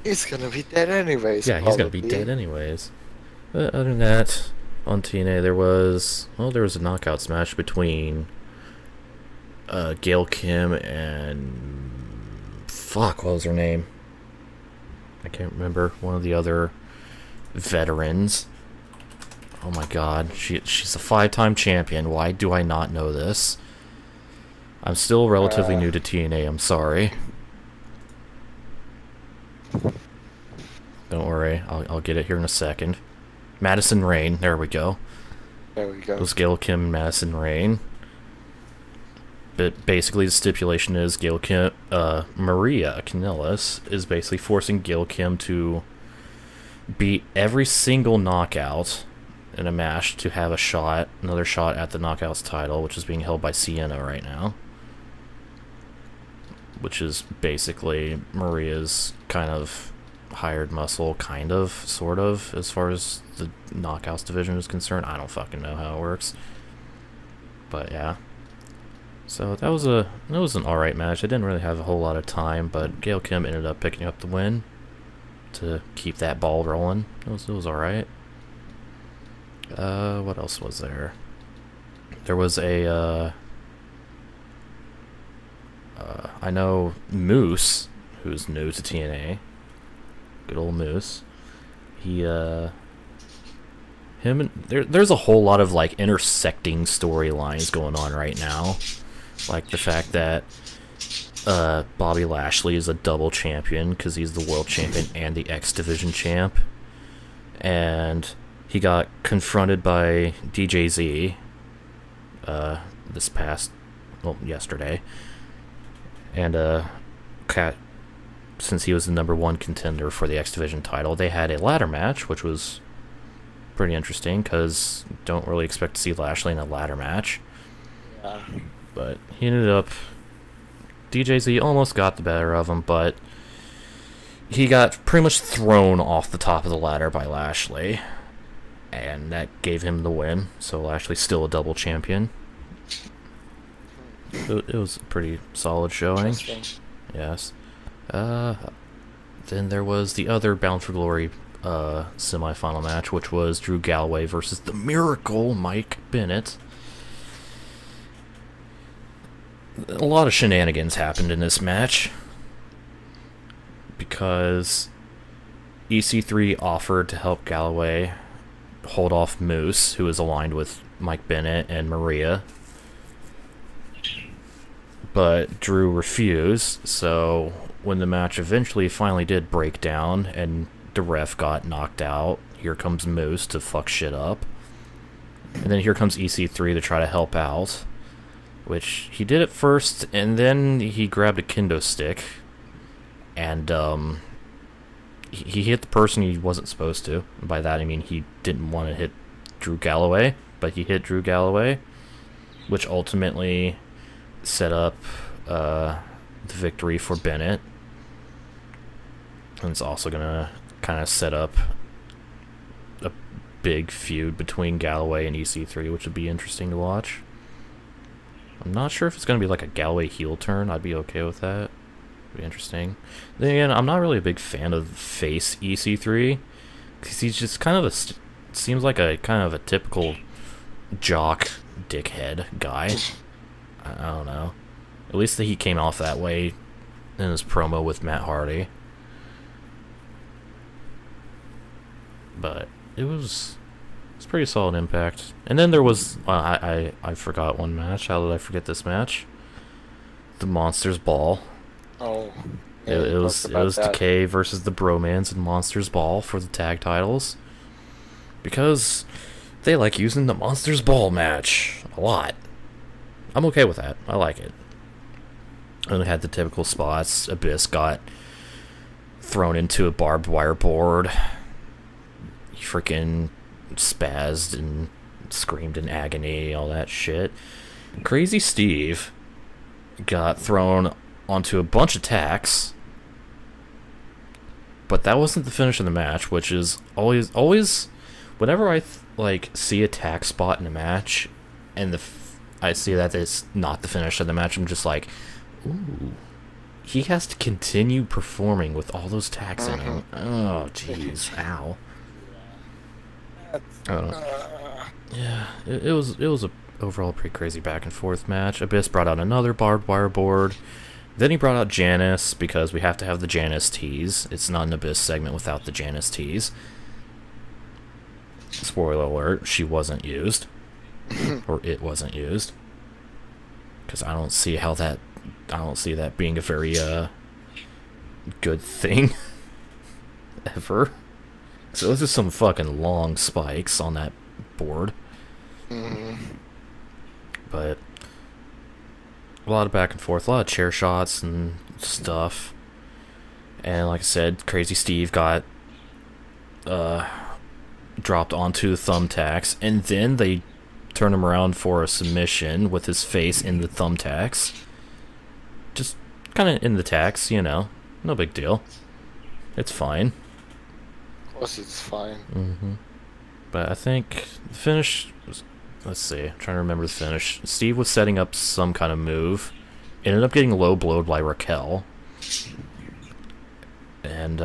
He's gonna be dead anyways. Yeah, he's gonna be dead anyways. But other than that, on TNA there was a knockouts match between Gail Kim and what was her name? I can't remember. One of the other veterans. Oh my god, she's a 5-time champion. Why do I not know this? I'm still relatively new to TNA, I'm sorry. Don't worry, I'll get it here in a second. Madison Rayne, there we go. There we go. It was Gail Kim and Madison Rayne. But basically the stipulation is Maria Kanellis is basically forcing Gail Kim to beat every single knockout in a match to have another shot at the Knockouts title, which is being held by Sienna right now. Which is basically Maria's kind of hired muscle, sort of, as far as the Knockouts division is concerned. I don't fucking know how it works. But yeah. So that was an alright match. I didn't really have a whole lot of time, but Gail Kim ended up picking up the win to keep that ball rolling. It was alright. What else was there? There was I know Moose, who's new to TNA. Good old Moose. There's a whole lot of like intersecting storylines going on right now. Like the fact that Bobby Lashley is a double champion because he's the world champion and the X Division champ. And he got confronted by DJZ yesterday. And since he was the #1 contender for the X Division title, they had a ladder match, which was pretty interesting because don't really expect to see Lashley in a ladder match. Yeah. But he ended up... DJZ almost got the better of him, but he got pretty much thrown off the top of the ladder by Lashley. And that gave him the win, so Lashley's still a double champion. It was a pretty solid showing. Yes. Then there was the other Bound for Glory semi-final match, which was Drew Galloway versus the Miracle Mike Bennett. A lot of shenanigans happened in this match because EC3 offered to help Galloway hold off Moose, who is aligned with Mike Bennett and Maria. But Drew refused, so when the match eventually finally did break down and the ref got knocked out, here comes Moose to fuck shit up. And then here comes EC3 to try to help out, which he did at first, and then he grabbed a kendo stick, and he hit the person he wasn't supposed to. And by that I mean he didn't want to hit Drew Galloway, but he hit Drew Galloway, which ultimately set up the victory for Bennett. And it's also gonna kind of set up a big feud between Galloway and EC3, which would be interesting to watch. I'm not sure if it's gonna be like a Galloway heel turn. I'd be okay with that. It'd be interesting. Then again, I'm not really a big fan of face EC3 because he's just kind of seems like a kind of a typical jock dickhead guy. I don't know. At least he came off that way in his promo with Matt Hardy. But it's pretty solid Impact. And then there was I forgot one match. How did I forget this match? The Monsters Ball. Oh. Yeah, It was Decay versus the Bromans and Monsters Ball for the tag titles. Because they like using the Monsters Ball match a lot. I'm okay with that. I like it. And it had the typical spots. Abyss got thrown into a barbed wire board. He freaking spazzed and screamed in agony, all that shit. Crazy Steve got thrown onto a bunch of tacks. But that wasn't the finish of the match, which is always whenever I see a tack spot in a match and I see that it's not the finish of the match, I'm just like, ooh, he has to continue performing with all those tacks in him. Oh, jeez, ow. Yeah, it was a overall pretty crazy back and forth match. Abyss brought out another barbed wire board. Then he brought out Janice because we have to have the Janice tease. It's not an Abyss segment without the Janice tease. Spoiler alert, she wasn't used. Or it wasn't used. Because I don't see that being a very good thing ever. So those are some fucking long spikes on that board. But a lot of back and forth, a lot of chair shots and stuff. And like I said, Crazy Steve got dropped onto thumbtacks, and then they turn him around for a submission with his face in the thumbtacks. Just kind of in the tacks, no big deal. It's fine. Of course it's fine. But I think the finish was, let's see, I'm trying to remember the finish. Steve was setting up some kind of move, ended up getting low blowed by Raquel, and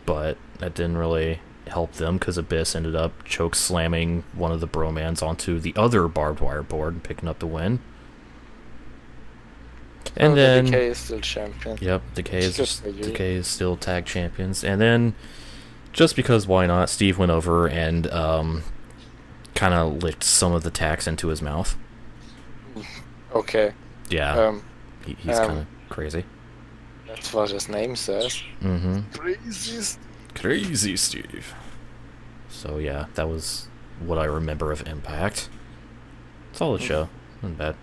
but that didn't really help them because Abyss ended up choke slamming one of the bromans onto the other barbed wire board and picking up the win. And then Decay is still champion. Yep, Decay is still tag champions. And then, just because why not, Steve went over and kind of licked some of the tacks into his mouth. Okay. Yeah. He's kind of crazy. That's what his name says. Crazy Steve. So yeah, that was what I remember of Impact. Solid show. Not bad.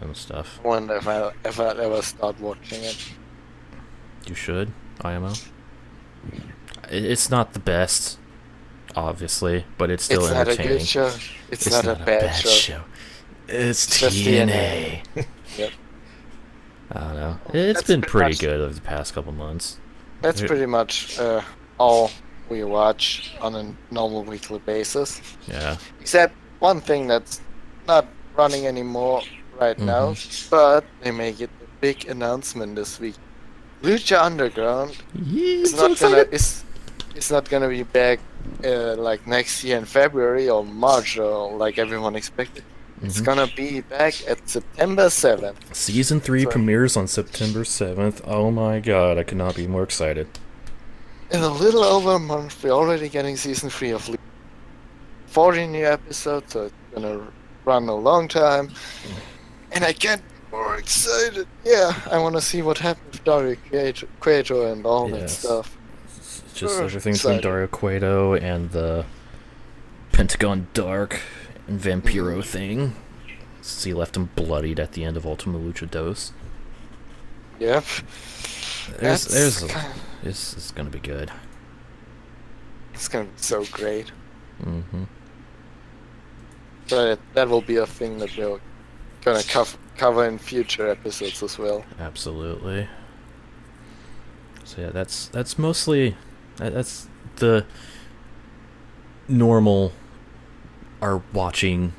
And stuff. I wonder if I'll ever start watching it. You should, IMO. It's not the best, obviously, but it's still entertaining. It's not a good show. It's not a bad show. It's TNA. Yep. I don't know. It's been pretty good over the past couple months. That's pretty much all we watch on a normal weekly basis. Yeah. Except one thing that's not running anymore right now, but they make it a big announcement this week. Lucha Underground is not gonna be back like next year in February or March or like everyone expected. It's gonna be back at September 7th. Season 3 premieres on September 7th. Oh my god, I could not be more excited. In a little over a month, we're already getting Season 3 of Lucha. 40 new episodes, so it's gonna run a long time. And I get more excited. Yeah, I wanna see what happens with Dario Cueto and all that stuff. Just everything between Dario Cueto and the Pentagon Dark and Vampiro thing. So he left him bloodied at the end of Ultima Lucha Dos. Yep. It's gonna be good. It's gonna be so great. But that will be a thing that we're gonna cover in future episodes as well. Absolutely. So yeah, that's mostly that's the normal are watching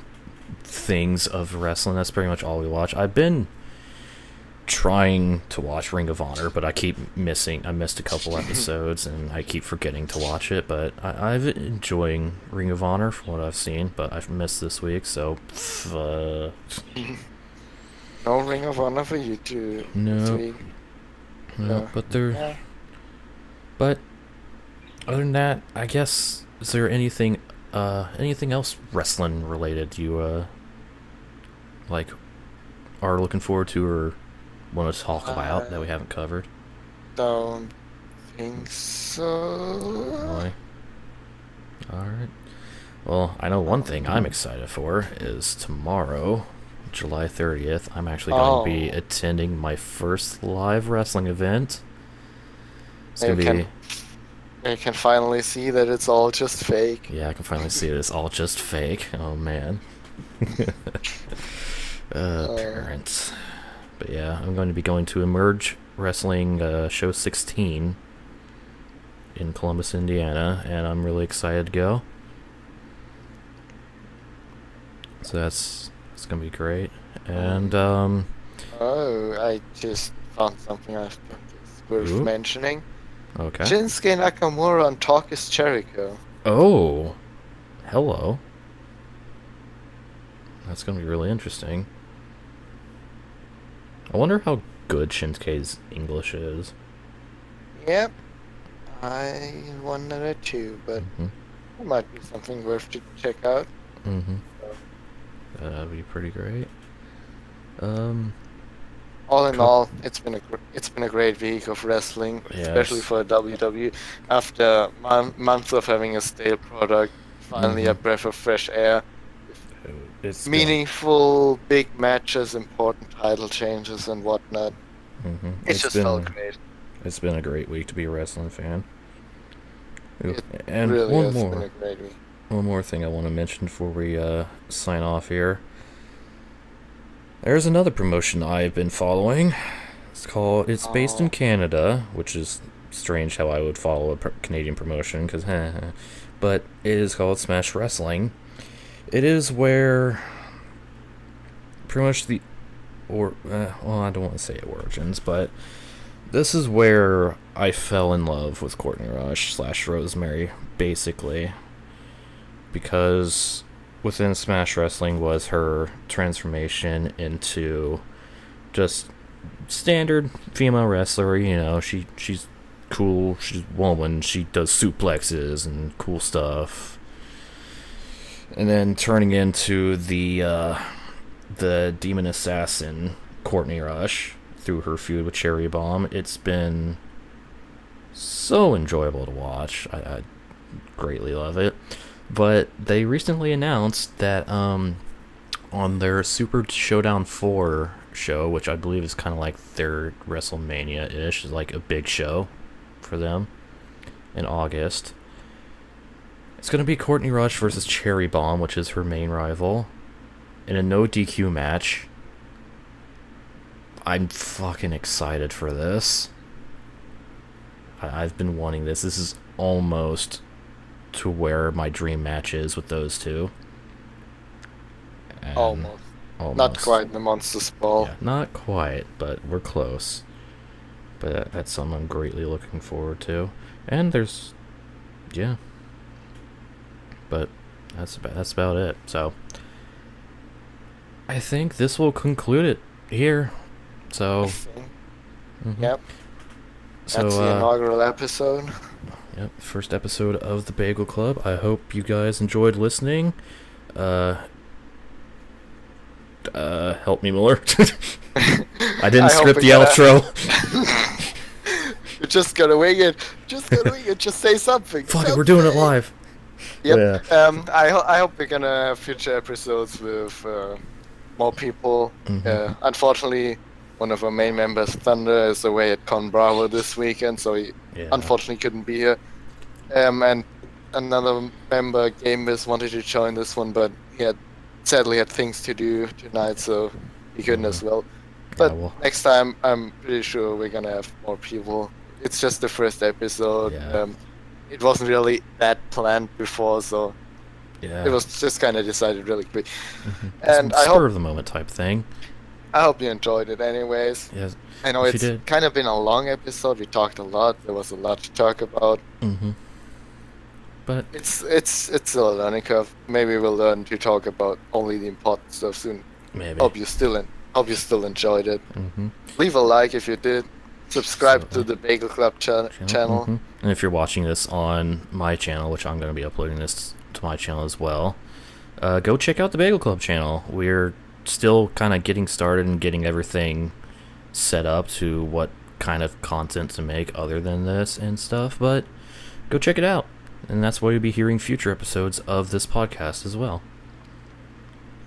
things of wrestling. That's pretty much all we watch. I've been trying to watch Ring of Honor, but I keep missing. I missed a couple episodes, and I keep forgetting to watch it. But I've been enjoying Ring of Honor from what I've seen, but I've missed this week, so. No Ring of Honor for you too. This week. No, but they're. Yeah. But other than that, I guess, is there anything else wrestling related you like are looking forward to or want to talk about that we haven't covered? Don't think so. Really? Alright. Well, I know one thing I'm excited for is tomorrow, July 30th, I'm actually going to be attending my first live wrestling event. It's going to be... I can finally see that it's all just fake. Yeah, I can finally see it. It's all just fake. Oh, man. Parents. But yeah, I'm going to be going to Emerge Wrestling Show 16 in Columbus, Indiana, and I'm really excited to go. So that's going to be great. And, I just found something I think is worth mentioning. Okay. Shinsuke Nakamura on Talk is Jericho. Oh. Hello. That's going to be really interesting. I wonder how good Shinsuke's English is. Yep. I wonder that too, but Mm-hmm. it might be something worth to check out. Mm-hmm. So, That'd be pretty great. all in Cup. all, it's been a great week of wrestling, especially Yes. for WWE. After months of having a stale product, finally a Mm-hmm. breath of fresh air. With It's been. meaningful, big matches, important title changes, and whatnot. Mm-hmm. It just felt great. It's been a great week to be a wrestling fan. Ooh, It and really has been a great week. one more thing I want to mention before we sign off here. There's another promotion I've been following. It's based in Oh, Canada, which is strange how I would follow a Canadian promotion, because but it is called Smash Wrestling. It is where pretty much I don't want to say origins, but this is where I fell in love with Courtney Rush / Rosemary, basically, because within Smash Wrestling was her transformation into just standard female wrestler. She's cool, she's a woman, she does suplexes and cool stuff, and then turning into the demon assassin Courtney Rush through her feud with Cherry Bomb. It's been so enjoyable to watch. I greatly love it. But they recently announced that on their Super Showdown 4 show, which I believe is kind of like their WrestleMania-ish, is like a big show for them in August. It's going to be Courtney Rush versus Cherry Bomb, which is her main rival, in a no DQ match. I'm fucking excited for this. I've been wanting this. This is almost to where my dream match is with those two. And almost. almost. Not quite the Monsters Ball. Yeah, not quite, but we're close. But that's something I'm greatly looking forward to. And there's, yeah. But that's about it. So I think this will conclude it here. So, Yep. So, that's the inaugural episode. Yep, first episode of the Bagel Club. I hope you guys enjoyed listening. Help me, Mueller. I didn't script the outro. You just gotta wing it. Just say something. Fuck it, we're doing it live. Yep. Yeah. I hope we're gonna have future episodes with more people. Mm-hmm. Unfortunately, one of our main members, Thunder, is away at Con Bravo this weekend, so he unfortunately couldn't be here. And another member, Gamebiz, wanted to join this one, but he sadly had things to do tonight, so he couldn't as well. But next time, I'm pretty sure we're gonna have more people. It's just the first episode. Yeah. It wasn't really that planned before, so Yeah. it was just kind of decided really quick. Mm-hmm. And I spur hope of the moment type thing. I hope you enjoyed it anyways. Yes. I know it's kind of been a long episode. We talked a lot. There was a lot to talk about. Mm-hmm. But it's still a learning curve. Maybe we'll learn to talk about only the important stuff soon. maybe. Hope you still enjoyed it. Mm-hmm. Leave a like if you did. Subscribe to the Bagel Club channel. Mm-hmm. And if you're watching this on my channel, which I'm going to be uploading this to my channel as well, go check out the Bagel Club channel. We're still kind of getting started and getting everything set up to what kind of content to make other than this and stuff, but go check it out. And that's why you'll be hearing future episodes of this podcast as well.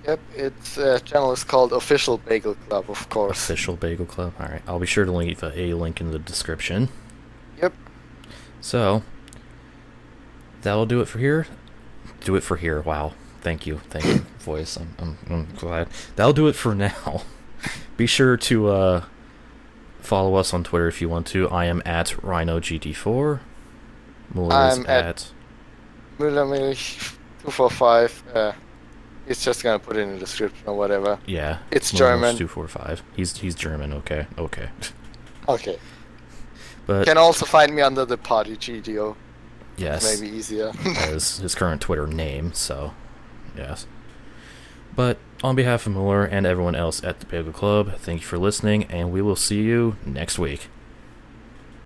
Yep, its channel is called Official Bagel Club, of course. Official Bagel Club. Alright, I'll be sure to leave a link in the description. Yep. So, that'll do it for here. Do it for here. Wow. Thank you, voice. I'm glad. That'll do it for now. Be sure to follow us on Twitter if you want to. I am at RynoGT4. Mueller is at Mueller 245. It's just gonna put it in the description or whatever. Yeah. It's German. 245. He's German. Okay. Okay. But you can also find me under the Party GTO. Yes. Maybe easier. As his current Twitter name. So, yes. But on behalf of Mueller and everyone else at the Bagel Club, thank you for listening, and we will see you next week.